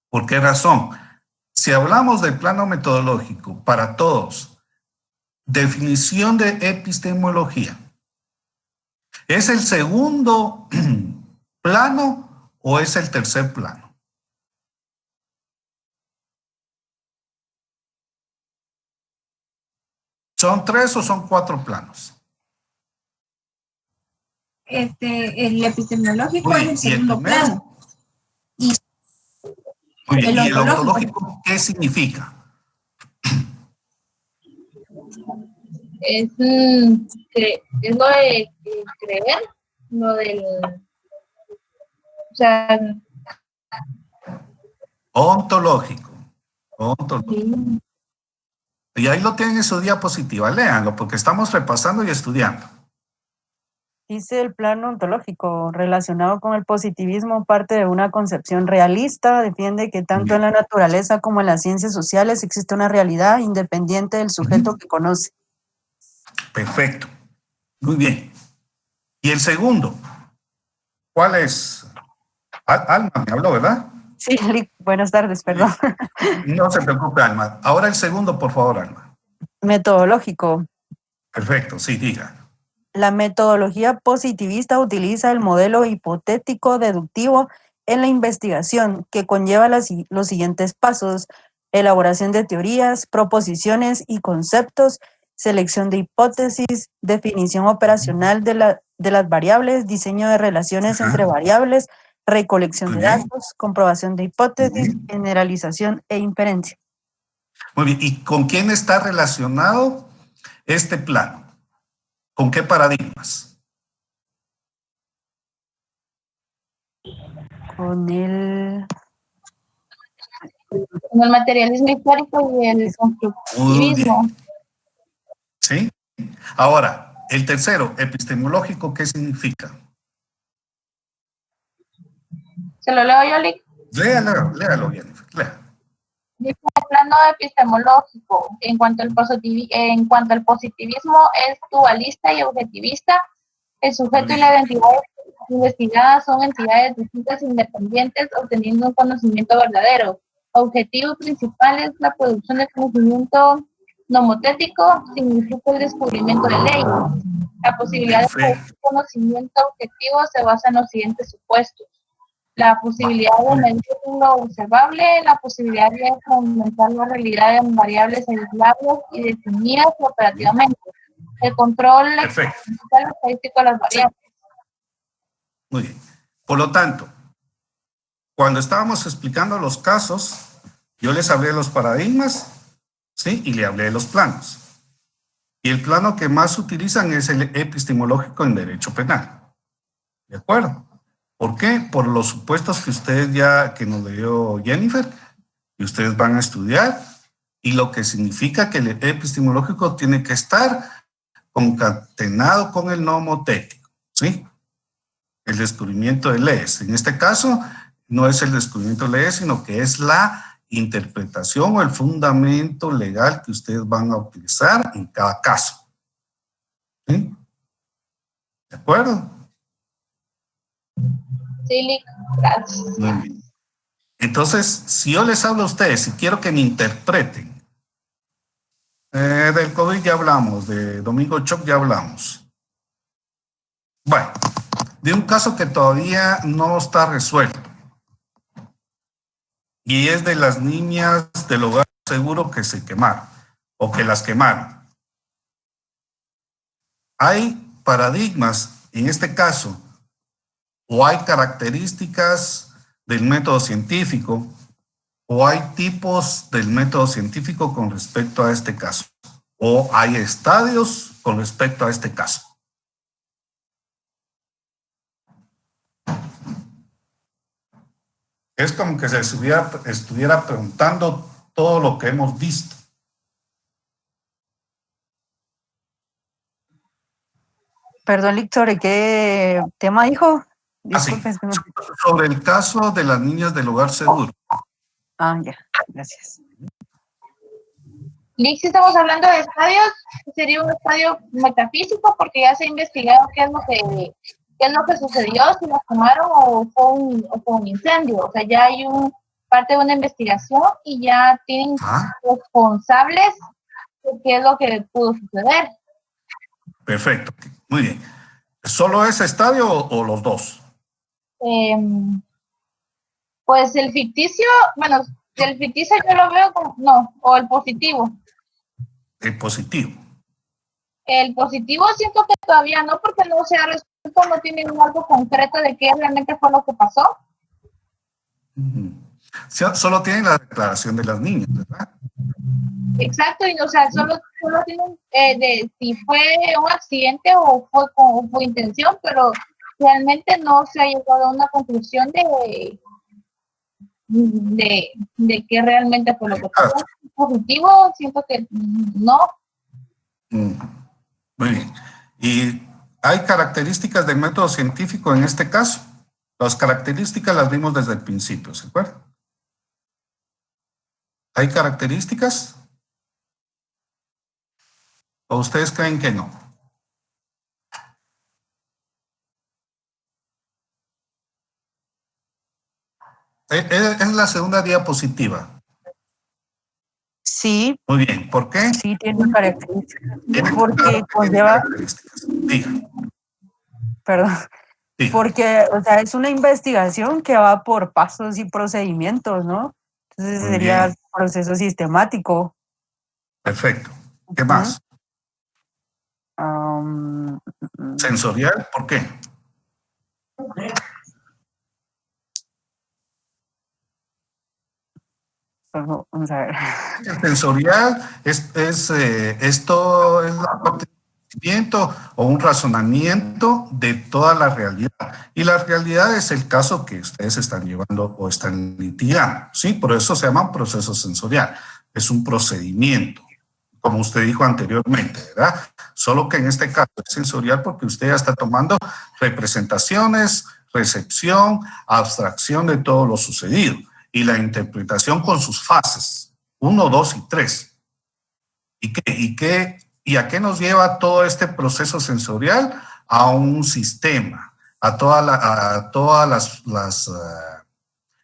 [SPEAKER 1] ¿Por qué razón? Si hablamos del plano metodológico para todos definición de epistemología. ¿Es el segundo plano o es el tercer plano? ¿Son 3 o son 4 planos?
[SPEAKER 3] El epistemológico es el segundo plano. Y
[SPEAKER 1] el ontológico, ¿qué significa?
[SPEAKER 8] Es lo de creer, lo del... O sea...
[SPEAKER 1] Ontológico. Sí. Y ahí lo tienen en su diapositiva, léanlo, porque estamos repasando y estudiando.
[SPEAKER 9] Dice el plano ontológico, relacionado con el positivismo, parte de una concepción realista, defiende que tanto en la naturaleza como en las ciencias sociales existe una realidad independiente del sujeto que conoce.
[SPEAKER 1] Perfecto. Muy bien. ¿Y el segundo? ¿Cuál es? Alma me habló, ¿verdad?
[SPEAKER 9] Sí, buenas tardes, perdón.
[SPEAKER 1] No se preocupe, Alma. Ahora el segundo, por favor, Alma.
[SPEAKER 9] Metodológico.
[SPEAKER 1] Perfecto, sí, diga.
[SPEAKER 9] La metodología positivista utiliza el modelo hipotético deductivo en la investigación, que conlleva los siguientes pasos: elaboración de teorías, proposiciones y conceptos, selección de hipótesis, definición operacional de las variables, diseño de relaciones entre variables, recolección de datos, comprobación de hipótesis, generalización e inferencia.
[SPEAKER 1] Muy bien, ¿y con quién está relacionado este plano? ¿Con qué paradigmas?
[SPEAKER 9] Con el
[SPEAKER 8] materialismo histórico y el constructivismo.
[SPEAKER 1] ¿Sí? Ahora, el tercero, epistemológico, ¿qué significa?
[SPEAKER 8] ¿Se lo leo yo, Lick?
[SPEAKER 1] Léalo bien.
[SPEAKER 8] Dice el plano epistemológico, en cuanto al positivismo es dualista y objetivista, el sujeto y la identidad investigadas son entidades distintas e independientes obteniendo un conocimiento verdadero. Objetivo principal es la producción de conocimiento nomotético, significa el descubrimiento de leyes. La posibilidad de producir conocimiento objetivo se basa en los siguientes supuestos: la posibilidad de medir lo observable, la posibilidad de aumentar la realidad en variables aislables y definidas operativamente, el control estadístico de las variables.
[SPEAKER 1] Muy bien. Por lo tanto, cuando estábamos explicando los casos, yo les hablé de los paradigmas, ¿sí? Y le hablé de los planos. Y el plano que más utilizan es el epistemológico en derecho penal. ¿De acuerdo? ¿Por qué? Por los supuestos que ustedes que nos leyó Jennifer, y ustedes van a estudiar, y lo que significa que el epistemológico tiene que estar concatenado con el nomotético, ¿sí? El descubrimiento de leyes. En este caso, no es el descubrimiento de leyes, sino que es la interpretación o el fundamento legal que ustedes van a utilizar en cada caso. ¿Sí? ¿De acuerdo?
[SPEAKER 8] Sí, gracias.
[SPEAKER 1] Muy bien. Entonces, si yo les hablo a ustedes y quiero que me interpreten, del COVID ya hablamos, de Domingo Choc ya hablamos. Bueno, de un caso que todavía no está resuelto, y es de las niñas del hogar seguro que se quemaron, o que las quemaron. Hay paradigmas, en este caso, o hay características del método científico, o hay tipos del método científico con respecto a este caso, o hay estadios con respecto a este caso. Es como que se estuviera preguntando todo lo que hemos visto.
[SPEAKER 9] Perdón, Lick, ¿sobre qué tema dijo? Disculpe,
[SPEAKER 1] sobre el caso de las niñas del hogar seguro.
[SPEAKER 9] Ah, ya, gracias.
[SPEAKER 8] Lick, si estamos hablando de estadios, sería un estadio metafísico porque ya se ha investigado qué es lo que sucedió, si las quemaron o fue un incendio. O sea, ya hay parte de una investigación y ya tienen responsables qué es lo que pudo suceder.
[SPEAKER 1] Perfecto, muy bien. ¿Solo ese estadio o los dos?
[SPEAKER 8] Pues el ficticio, bueno, el ficticio yo lo veo como, no, o el positivo.
[SPEAKER 1] El positivo.
[SPEAKER 8] El positivo siento que todavía no, porque no se ha resuelto, no tienen algo concreto de qué realmente fue lo que pasó.
[SPEAKER 1] Solo tienen la declaración de las niñas, ¿verdad?
[SPEAKER 8] Exacto, y o sea, solo tienen de si fue un accidente o fue con intención, pero realmente no se ha llegado a una conclusión de qué realmente fue lo que pasó. Positivo, siento que no.
[SPEAKER 1] Muy bien. ¿Y hay características del método científico en este caso? Las características las vimos desde el principio, ¿se acuerdan? ¿Hay características? ¿O ustedes creen que no? Es la segunda diapositiva.
[SPEAKER 9] Sí.
[SPEAKER 1] Muy bien. ¿Por qué?
[SPEAKER 9] Sí, tiene características. Porque conlleva...
[SPEAKER 1] Diga.
[SPEAKER 9] Perdón. Sí. Porque, o sea, es una investigación que va por pasos y procedimientos, ¿no? Entonces sería el proceso sistemático.
[SPEAKER 1] Perfecto. ¿Qué más? Sensorial, ¿por qué?
[SPEAKER 9] Vamos a ver.
[SPEAKER 1] El sensorial esto es la parte o un razonamiento de toda la realidad. Y la realidad es el caso que ustedes están llevando o están litigando, ¿sí? Por eso se llama proceso sensorial. Es un procedimiento, como usted dijo anteriormente, ¿verdad? Solo que en este caso es sensorial porque usted ya está tomando representaciones, recepción, abstracción de todo lo sucedido y la interpretación con sus fases, 1, 2 y 3. ¿Y a qué nos lleva todo este proceso sensorial? A un sistema, a todas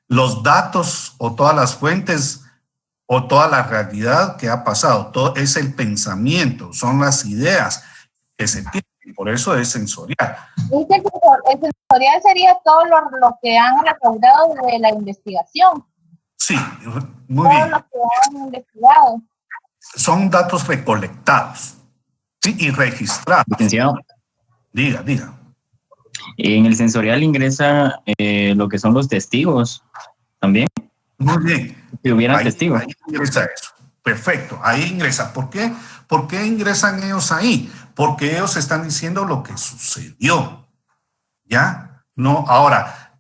[SPEAKER 1] los datos o todas las fuentes o toda la realidad que ha pasado. Todo es el pensamiento, son las ideas que se tienen, por eso es sensorial.
[SPEAKER 8] El sensorial sería todo lo que han recaudado de la investigación.
[SPEAKER 1] Sí, muy bien.
[SPEAKER 8] Todo lo que han investigado.
[SPEAKER 1] Son datos recolectados, ¿sí? Y registrados.
[SPEAKER 4] Licenciado.
[SPEAKER 1] Diga.
[SPEAKER 4] En el sensorial ingresa lo que son los testigos también.
[SPEAKER 1] Muy bien.
[SPEAKER 4] Si hubieran testigos.
[SPEAKER 1] Ahí ingresa eso. Perfecto, ahí ingresa. ¿Por qué? ¿Por qué ingresan ellos ahí? Porque ellos están diciendo lo que sucedió. ¿Ya? No, ahora,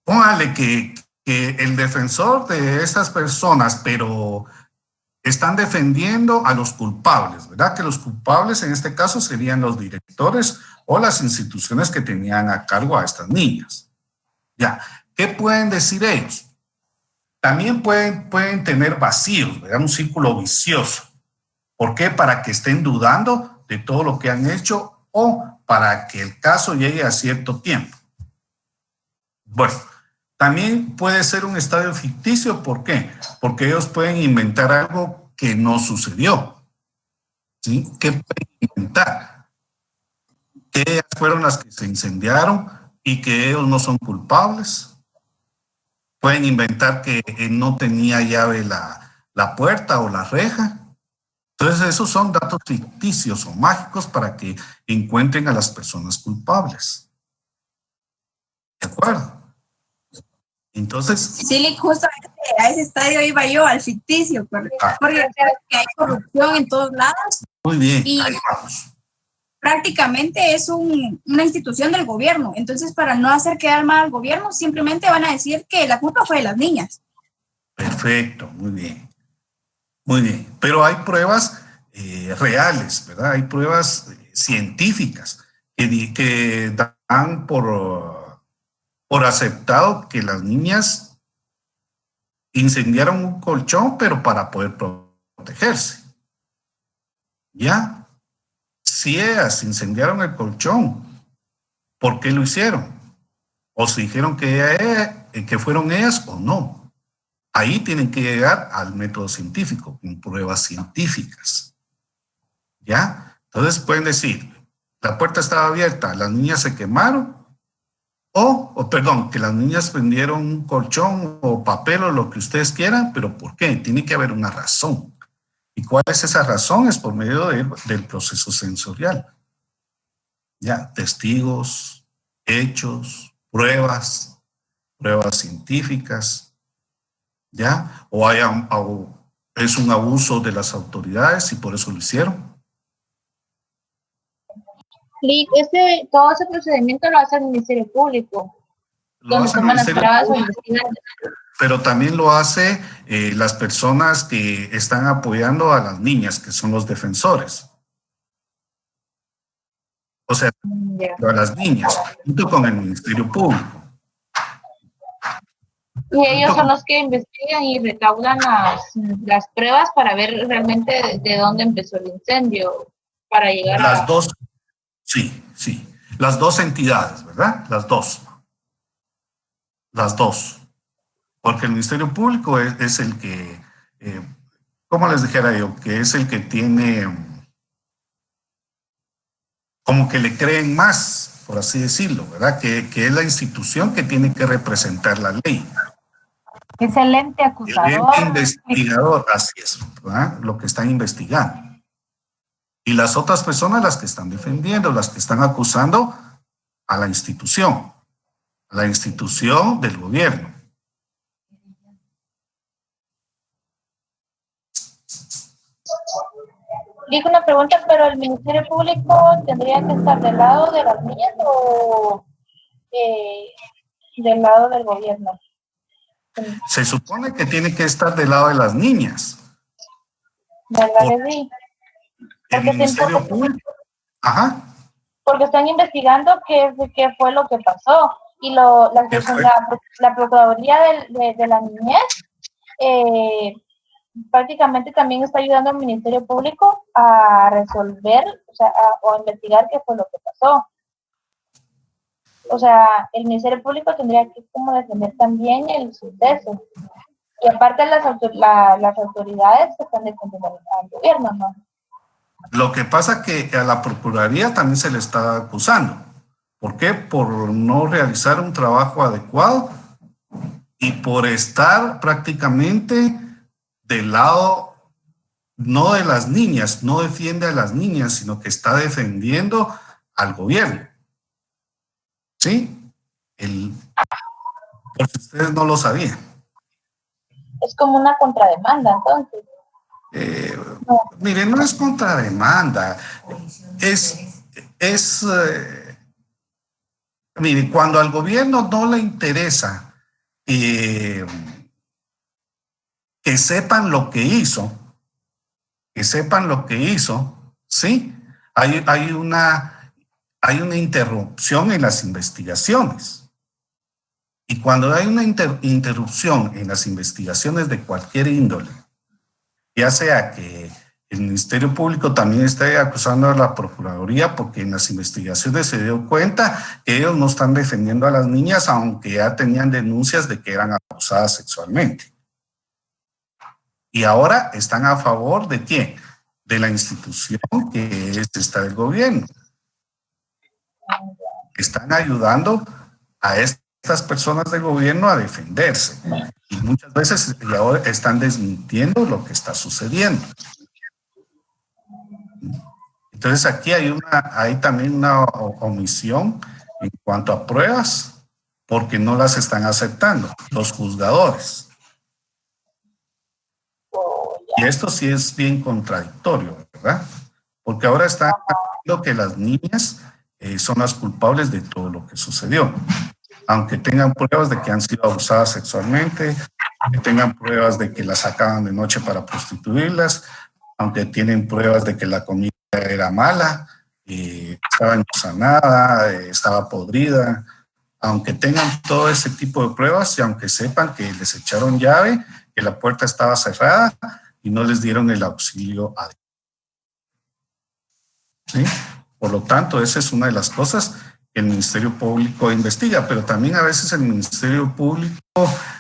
[SPEAKER 1] póngale que el defensor de estas personas, pero están defendiendo a los culpables, ¿verdad? Que los culpables en este caso serían los directores o las instituciones que tenían a cargo a estas niñas. Ya, ¿qué pueden decir ellos? También pueden tener vacíos, ¿verdad? Un círculo vicioso. ¿Por qué? Para que estén dudando de todo lo que han hecho o para que el caso llegue a cierto tiempo. Bueno, también puede ser un estadio ficticio. ¿Por qué? Porque ellos pueden inventar algo que no sucedió. ¿Sí? ¿Qué pueden inventar? Que ellas fueron las que se incendiaron y que ellos no son culpables. Pueden inventar que no tenía llave la puerta o la reja. Entonces, esos son datos ficticios o mágicos para que encuentren a las personas culpables. ¿De acuerdo? Entonces...
[SPEAKER 3] Sí, justamente a ese estadio iba yo, al ficticio, porque hay corrupción en todos lados.
[SPEAKER 1] Muy bien,
[SPEAKER 3] y
[SPEAKER 1] ahí vamos.
[SPEAKER 3] Prácticamente es una institución del gobierno. Entonces, para no hacer quedar mal al gobierno, simplemente van a decir que la culpa fue de las niñas.
[SPEAKER 1] Perfecto, muy bien. Muy bien, pero hay pruebas reales, ¿verdad? Hay pruebas científicas que dan por aceptado que las niñas incendiaron un colchón, pero para poder protegerse. ¿Ya? Si ellas incendiaron el colchón, ¿por qué lo hicieron? O si dijeron que fueron ellas o no. Ahí tienen que llegar al método científico, con pruebas científicas. ¿Ya? Entonces pueden decir, la puerta estaba abierta, las niñas se quemaron, perdón, que las niñas prendieron un colchón o papel o lo que ustedes quieran, pero ¿por qué? Tiene que haber una razón. ¿Y cuál es esa razón? Es por medio del proceso sensorial. ¿Ya? Testigos, hechos, pruebas científicas, ¿ya? O es un abuso de las autoridades y por eso lo hicieron.
[SPEAKER 8] Todo ese procedimiento lo hace el Ministerio Público.
[SPEAKER 1] Pero también lo hace las personas que están apoyando a las niñas, que son los defensores. O sea, a las niñas, junto con el Ministerio Público.
[SPEAKER 8] Y ellos son los que investigan y recaudan las pruebas para ver realmente de dónde empezó el incendio, para llegar
[SPEAKER 1] a... Las dos, sí. Las dos entidades, ¿verdad? Las dos. Porque el Ministerio Público es el que, ¿cómo les dijera yo? Que es el que tiene, como que le creen más, por así decirlo, ¿verdad? Que es la institución que tiene que representar la ley.
[SPEAKER 7] Es el ente acusador.
[SPEAKER 1] El ente investigador, así es, ¿verdad? Lo que están investigando. Y las otras personas, las que están defendiendo, las que están acusando a la institución del gobierno.
[SPEAKER 8] Digo una pregunta, pero el Ministerio Público tendría que estar del lado de las niñas o del lado del gobierno.
[SPEAKER 1] Se supone que tiene que estar del lado de las niñas. El Ministerio Público. Ajá.
[SPEAKER 8] Porque están investigando qué fue lo que pasó. Y la Procuraduría de la Niñez prácticamente también está ayudando al Ministerio Público a resolver, o a investigar qué fue lo que pasó. O sea, el Ministerio Público tendría que como defender también el suceso. Y aparte las autoridades que están defendiendo al gobierno, ¿no?
[SPEAKER 1] Lo que pasa que a la Procuraduría también se le está acusando. ¿Por qué? Por no realizar un trabajo adecuado y por estar prácticamente del lado, no de las niñas, no defiende a las niñas, sino que está defendiendo al gobierno. ¿Sí? Porque ustedes no lo sabían.
[SPEAKER 8] Es como una contrademanda, entonces.
[SPEAKER 1] Mire, no es contrademanda. Mire, cuando al gobierno no le interesa que sepan lo que hizo, ¿sí? Hay una interrupción en las investigaciones. Y cuando hay una interrupción en las investigaciones de cualquier índole, ya sea que el Ministerio Público también esté acusando a la Procuraduría porque en las investigaciones se dio cuenta que ellos no están defendiendo a las niñas, aunque ya tenían denuncias de que eran abusadas sexualmente. Y ahora están a favor de ¿quién? De la institución que está del gobierno. Están ayudando a estas personas del gobierno a defenderse. Y muchas veces ahora están desmintiendo lo que está sucediendo. Entonces aquí hay también una omisión en cuanto a pruebas porque no las están aceptando los juzgadores. Y esto sí es bien contradictorio, ¿verdad? Porque ahora están diciendo que las niñas son las culpables de todo lo que sucedió. Aunque tengan pruebas de que han sido abusadas sexualmente, que tengan pruebas de que las sacaban de noche para prostituirlas, aunque tienen pruebas de que la comida era mala, estaba engusanada, estaba podrida, aunque tengan todo ese tipo de pruebas y aunque sepan que les echaron llave, que la puerta estaba cerrada y no les dieron el auxilio adecuado. ¿Sí? Por lo tanto, esa es una de las cosas el Ministerio Público investiga, pero también a veces el Ministerio Público,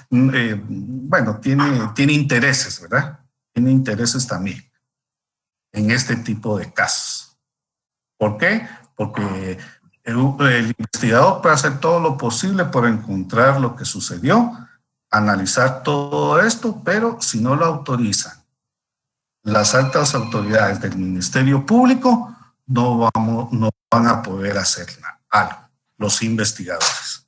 [SPEAKER 1] bueno, tiene intereses, ¿verdad? Tiene intereses también en este tipo de casos. ¿Por qué? Porque el investigador puede hacer todo lo posible por encontrar lo que sucedió, analizar todo esto, pero si no lo autorizan las altas autoridades del Ministerio Público, no van a poder hacer algo, los investigadores.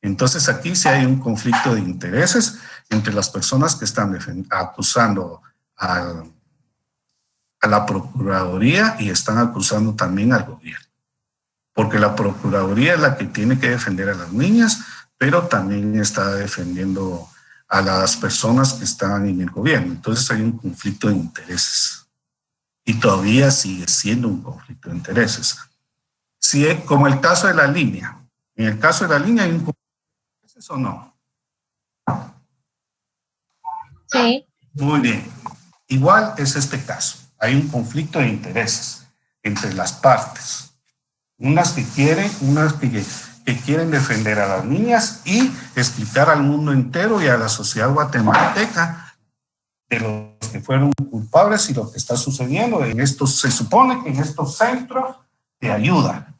[SPEAKER 1] Entonces aquí sí hay un conflicto de intereses entre las personas que están acusando a la Procuraduría y están acusando también al gobierno. Porque la Procuraduría es la que tiene que defender a las niñas, pero también está defendiendo a las personas que están en el gobierno. Entonces hay un conflicto de intereses. Y todavía sigue siendo un conflicto de intereses. Si es como el caso de la línea. En el caso de la línea hay un conflicto de intereses o no.
[SPEAKER 8] Sí.
[SPEAKER 1] Muy bien. Igual es este caso. Hay un conflicto de intereses entre las partes. Unas que quieren defender a las niñas y explicar al mundo entero y a la sociedad guatemalteca de los que fueron culpables y lo que está sucediendo en estos, se supone que en estos centros de ayuda.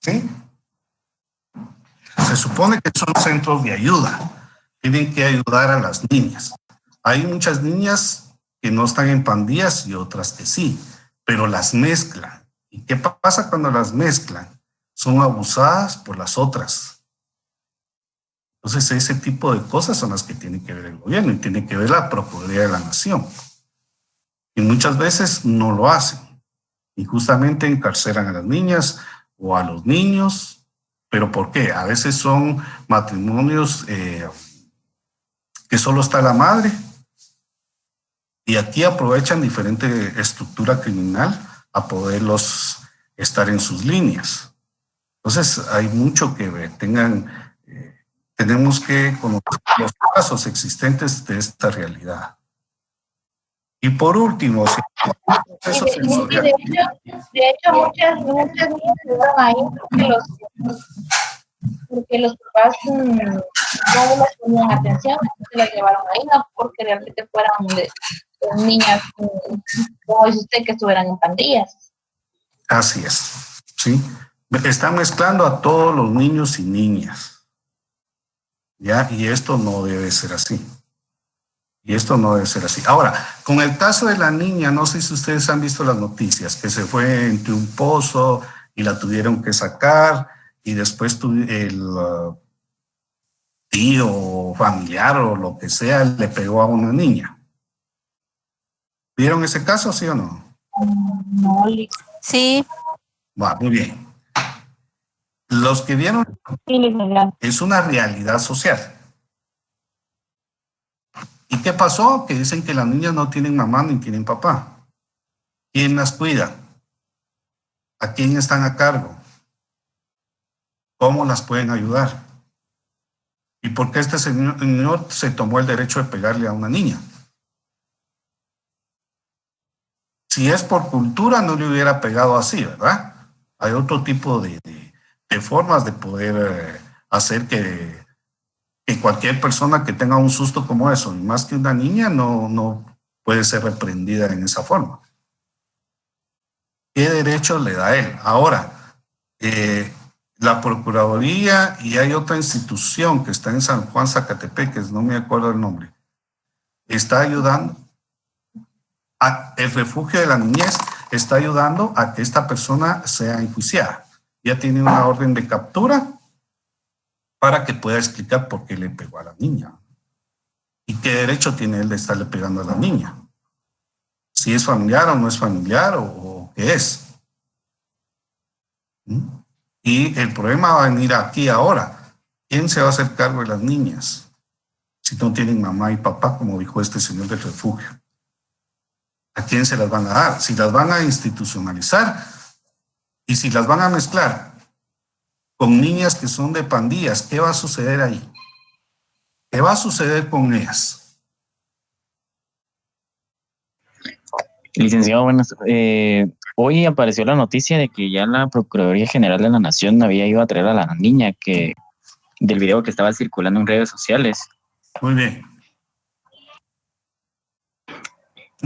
[SPEAKER 1] ¿Sí? Se supone que son centros de ayuda. Tienen que ayudar a las niñas. Hay muchas niñas que no están en pandillas y otras que sí, pero las mezclan. ¿Y qué pasa cuando las mezclan? Son abusadas por las otras. Entonces ese tipo de cosas son las que tiene que ver el gobierno y tiene que ver la Procuraduría de la Nación. Y muchas veces no lo hacen. Y justamente encarcelan a las niñas o a los niños. ¿Pero por qué? A veces son matrimonios que solo está la madre. Y aquí aprovechan diferente estructura criminal a poderlos estar en sus líneas. Entonces hay mucho que ver. Tenemos que conocer los casos existentes de esta realidad. Y por último,
[SPEAKER 8] de hecho muchas niñas se van ahí porque los papás no les ponían atención, se las llevaron ahí, no porque realmente fueran niñas, como dice usted, que estuvieran en pandillas.
[SPEAKER 1] Así es, ¿sí? Están mezclando a todos los niños y niñas, ¿ya? Y esto no debe ser así. Ahora, con el caso de la niña, no sé si ustedes han visto las noticias, que se fue entre un pozo y la tuvieron que sacar, y después el tío o familiar o lo que sea le pegó a una niña. ¿Vieron ese caso, sí o no?
[SPEAKER 8] No.
[SPEAKER 9] Sí.
[SPEAKER 1] Va, muy bien. Los que vieron es una realidad social. ¿Y qué pasó? Que dicen que las niñas no tienen mamá ni tienen papá. ¿Quién las cuida? ¿A quién están a cargo? ¿Cómo las pueden ayudar? ¿Y por qué este señor se tomó el derecho de pegarle a una niña? Si es por cultura, no le hubiera pegado así, ¿verdad? Hay otro tipo de formas de poder hacer que cualquier persona que tenga un susto como eso, y más que una niña, no puede ser reprendida en esa forma. ¿Qué derecho le da él? Ahora, la Procuraduría y hay otra institución que está en San Juan, Zacatepec, no me acuerdo el nombre, está ayudando. El refugio de la niñez está ayudando a que esta persona sea enjuiciada. Ya tiene una orden de captura para que pueda explicar por qué le pegó a la niña. ¿Y qué derecho tiene él de estarle pegando a la niña? Si es familiar o no es familiar o qué es. Y el problema va a venir aquí ahora. ¿Quién se va a hacer cargo de las niñas si no tienen mamá y papá, como dijo este señor del refugio? ¿A quién se las van a dar? Si las van a institucionalizar y si las van a mezclar con niñas que son de pandillas, ¿qué va a suceder ahí? ¿Qué va a suceder con ellas?
[SPEAKER 4] Licenciado, buenas. Hoy apareció la noticia de que ya la Procuraduría General de la Nación había ido a traer a la niña del video que estaba circulando en redes sociales.
[SPEAKER 1] Muy bien.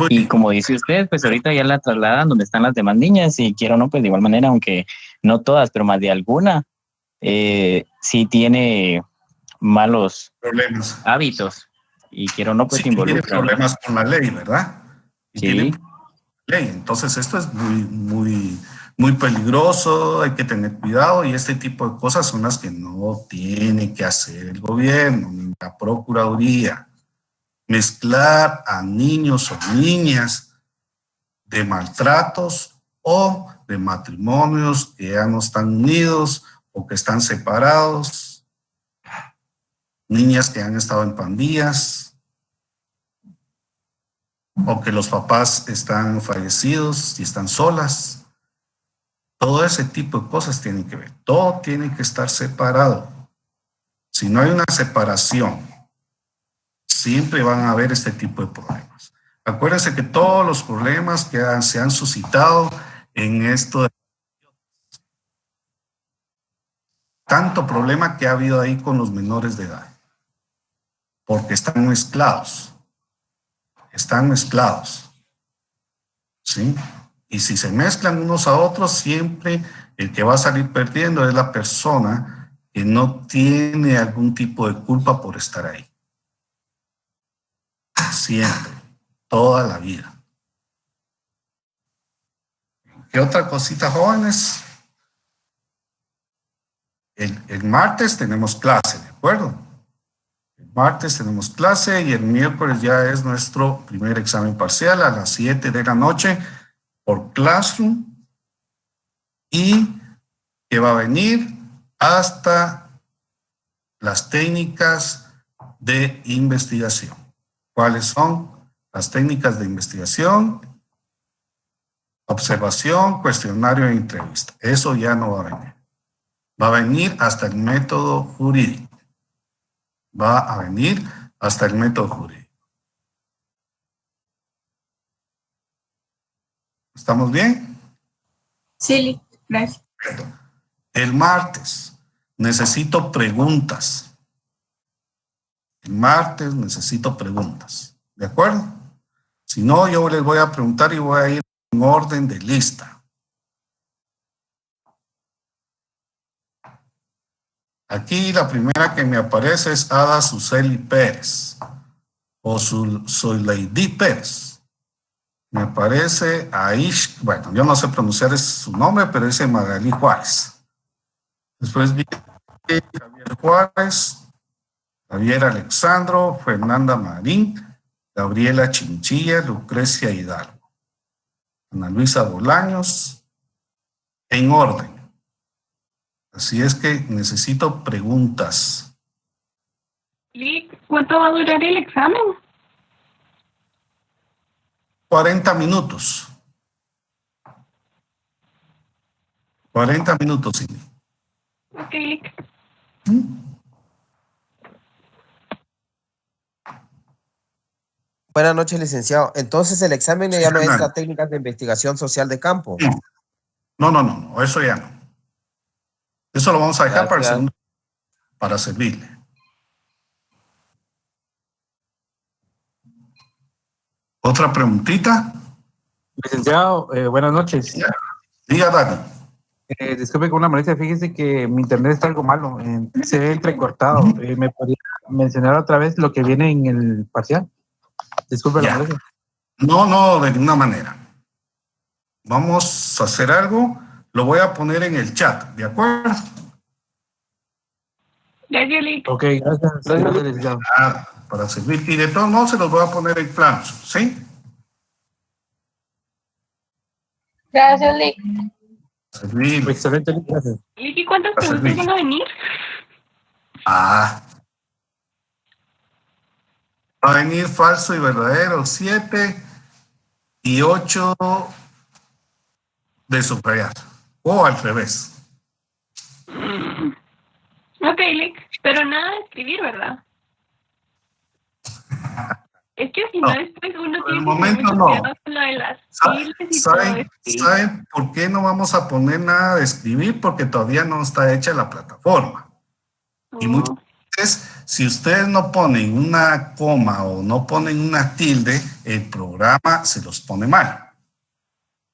[SPEAKER 4] Y como dice usted, pues ahorita ya la trasladan donde están las demás niñas y quiero o no, pues de igual manera, aunque no todas, pero más de alguna, sí tiene malos hábitos y quiero o no, pues
[SPEAKER 1] sí,
[SPEAKER 4] involucra.
[SPEAKER 1] Tiene problemas con la ley, ¿verdad? Y
[SPEAKER 4] sí.
[SPEAKER 1] Entonces esto es muy peligroso, hay que tener cuidado y este tipo de cosas son las que no tiene que hacer el gobierno ni la Procuraduría. Mezclar a niños o niñas de maltratos o de matrimonios que ya no están unidos o que están separados, niñas que han estado en pandillas, o que los papás están fallecidos y están solas. Todo ese tipo de cosas tienen que ver. Todo tiene que estar separado. Si no hay una separación, siempre van a haber este tipo de problemas. Acuérdense que todos los problemas que se han suscitado en esto, tanto problema que ha habido ahí con los menores de edad, porque están mezclados. Están mezclados, ¿sí? Y si se mezclan unos a otros, siempre el que va a salir perdiendo es la persona que no tiene algún tipo de culpa por estar ahí. Siempre, toda la vida. ¿Qué otra cosita, jóvenes? El martes tenemos clase, ¿de acuerdo? Martes tenemos clase y el miércoles ya es nuestro primer examen parcial a las 7 de la noche por Classroom y que va a venir hasta las técnicas de investigación. ¿Cuáles son las técnicas de investigación? Observación, cuestionario e entrevista. Eso ya no va a venir. Va a venir hasta el método jurídico. Va a venir hasta el método jurídico. ¿Estamos bien?
[SPEAKER 3] Sí, gracias.
[SPEAKER 1] El martes necesito preguntas. El martes necesito preguntas. ¿De acuerdo? Si no, yo les voy a preguntar y voy a ir en orden de lista. Aquí la primera que me aparece es Ada Suseli Pérez o Soyleidi Pérez. Me aparece Aish, bueno, yo no sé pronunciar su nombre, pero dice Magalí Juárez. Después viene Javier Juárez, Javier Alexandro, Fernanda Marín, Gabriela Chinchilla, Lucrecia Hidalgo, Ana Luisa Bolaños, en orden. Así es que necesito preguntas.
[SPEAKER 6] ¿Cuánto va a durar el examen?
[SPEAKER 1] 40 minutos. 40 minutos, Cindy.
[SPEAKER 6] Ok.
[SPEAKER 5] Buenas noches, licenciado. Entonces el examen ya no es la técnica de investigación social de campo.
[SPEAKER 1] No, eso ya no. Eso lo vamos a dejar para el segundo, para servirle. ¿Otra preguntita?
[SPEAKER 10] Licenciado, buenas noches.
[SPEAKER 1] Diga, Dani.
[SPEAKER 10] Disculpe con una molestia, fíjese que mi internet está algo malo, se ve entrecortado. ¿Me podría mencionar otra vez lo que viene en el parcial? Disculpe la molestia.
[SPEAKER 1] No, de ninguna manera. Vamos a hacer algo. Lo voy a poner en el chat, ¿de acuerdo?
[SPEAKER 6] Gracias, Lick.
[SPEAKER 10] Ok, gracias, licenciado.
[SPEAKER 1] Para servir. Y de todos modos se los voy a poner en plan, ¿sí?
[SPEAKER 8] Gracias, Lick.
[SPEAKER 1] Servir.
[SPEAKER 10] Excelente, gracias.
[SPEAKER 6] Lick, ¿y cuántas preguntas van a venir?
[SPEAKER 1] Va a venir falso y verdadero, 7 y 8 de subrayar. O al revés.
[SPEAKER 6] Ok, Lick, pero nada de escribir, ¿verdad? Es que si no, después uno tiene
[SPEAKER 1] que tener mucho
[SPEAKER 6] cuidado con lo de las tildes y todo eso.
[SPEAKER 1] ¿Saben por qué no vamos a poner nada de escribir? Porque todavía no está hecha la plataforma. Y muchas veces, si ustedes no ponen una coma o no ponen una tilde, el programa se los pone mal.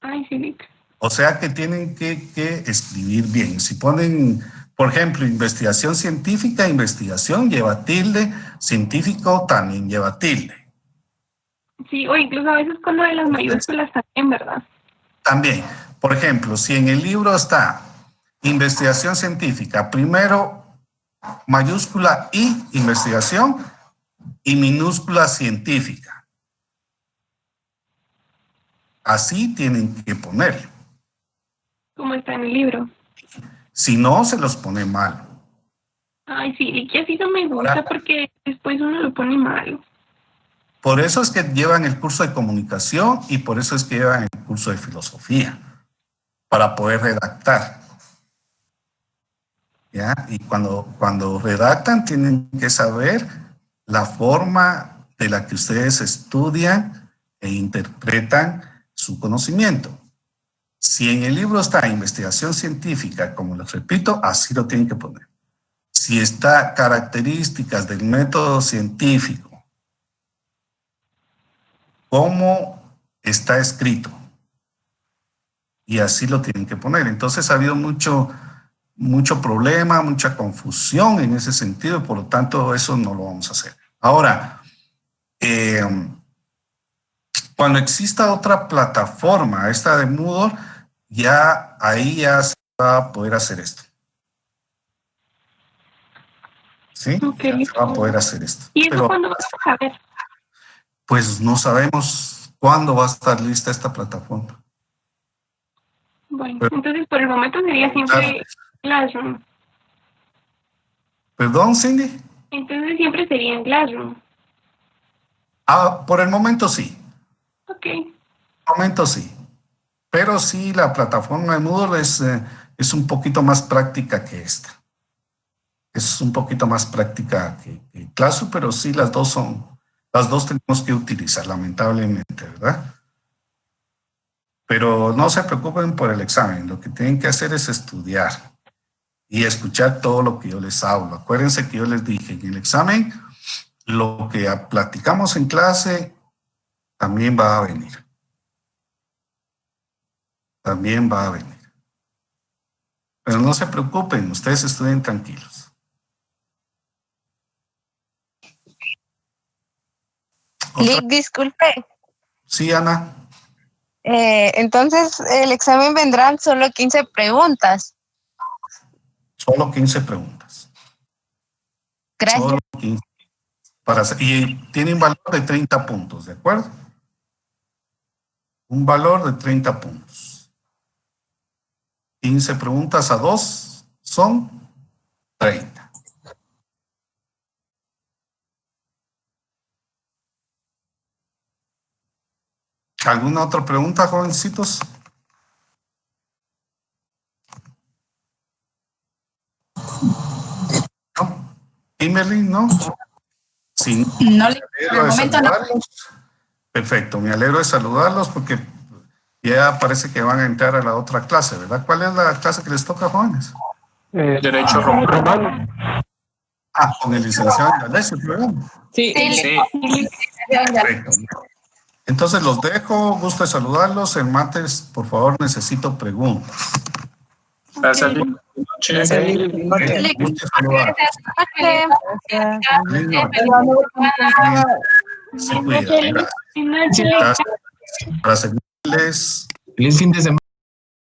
[SPEAKER 6] Ay, sí, Nick.
[SPEAKER 1] O sea que tienen que escribir bien. Si ponen, por ejemplo, investigación científica, investigación lleva tilde, científico también lleva tilde.
[SPEAKER 6] Sí, o incluso a veces con lo de las mayúsculas también, ¿verdad?
[SPEAKER 1] También. Por ejemplo, si en el libro está investigación científica, primero mayúscula I, investigación, y minúscula científica. Así tienen que ponerlo.
[SPEAKER 6] Como está en el libro.
[SPEAKER 1] Si no, se los pone mal.
[SPEAKER 6] Ay, sí, y que así no me gusta porque después uno lo pone mal.
[SPEAKER 1] Por eso es que llevan el curso de comunicación y por eso es que llevan el curso de filosofía, para poder redactar. ¿Ya? Y cuando redactan tienen que saber la forma de la que ustedes estudian e interpretan su conocimiento. Si en el libro está investigación científica, como les repito, así lo tienen que poner. Si está características del método científico, cómo está escrito, y así lo tienen que poner. Entonces ha habido mucho problema, mucha confusión en ese sentido, por lo tanto eso no lo vamos a hacer. Ahora, cuando exista otra plataforma, esta de Moodle, ya ahí ya se va a poder hacer esto. ¿Sí?
[SPEAKER 6] Okay.
[SPEAKER 1] Ya se va a poder hacer esto.
[SPEAKER 6] ¿Y eso cuándo vas a saber?
[SPEAKER 1] Pues no sabemos cuándo va a estar lista esta plataforma.
[SPEAKER 6] Bueno, entonces por el momento sería siempre Classroom.
[SPEAKER 1] ¿Perdón, Cindy?
[SPEAKER 6] Entonces siempre sería en Classroom.
[SPEAKER 1] Por el momento sí.
[SPEAKER 6] Ok.
[SPEAKER 1] Por el momento sí. Pero sí, la plataforma de Moodle es un poquito más práctica que esta. Es un poquito más práctica que Classroom, pero sí las dos tenemos que utilizar, lamentablemente, ¿verdad? Pero no se preocupen por el examen. Lo que tienen que hacer es estudiar y escuchar todo lo que yo les hablo. Acuérdense que yo les dije en el examen, lo que platicamos en clase también va a venir. También va a venir. Pero no se preocupen, ustedes estudien tranquilos.
[SPEAKER 11] Lick, disculpe.
[SPEAKER 1] Sí, Ana.
[SPEAKER 11] Entonces, el examen vendrán solo 15 preguntas.
[SPEAKER 1] Solo 15 preguntas.
[SPEAKER 11] Gracias.
[SPEAKER 1] Solo 15. Y tienen valor de 30 puntos, ¿de acuerdo? Un valor de 30 puntos. 15 preguntas a 2 son 30. ¿Alguna otra pregunta, jovencitos? ¿No? Kimberly, ¿no? Sí.
[SPEAKER 3] No, por el momento no.
[SPEAKER 1] Perfecto, me alegro de saludarlos porque ya parece que van a entrar a la otra clase, ¿verdad? ¿Cuál es la clase que les toca, jóvenes?
[SPEAKER 12] Derecho romano.
[SPEAKER 1] Con el licenciado D'Alessio, ¿verdad?
[SPEAKER 12] Sí.
[SPEAKER 1] Perfecto. Entonces los dejo, gusto de saludarlos. El martes, por favor, necesito preguntas.
[SPEAKER 12] Gracias.
[SPEAKER 1] Gusto de saludarlos. Se cuida. Gracias. Para servirles.
[SPEAKER 10] Feliz fin de semana.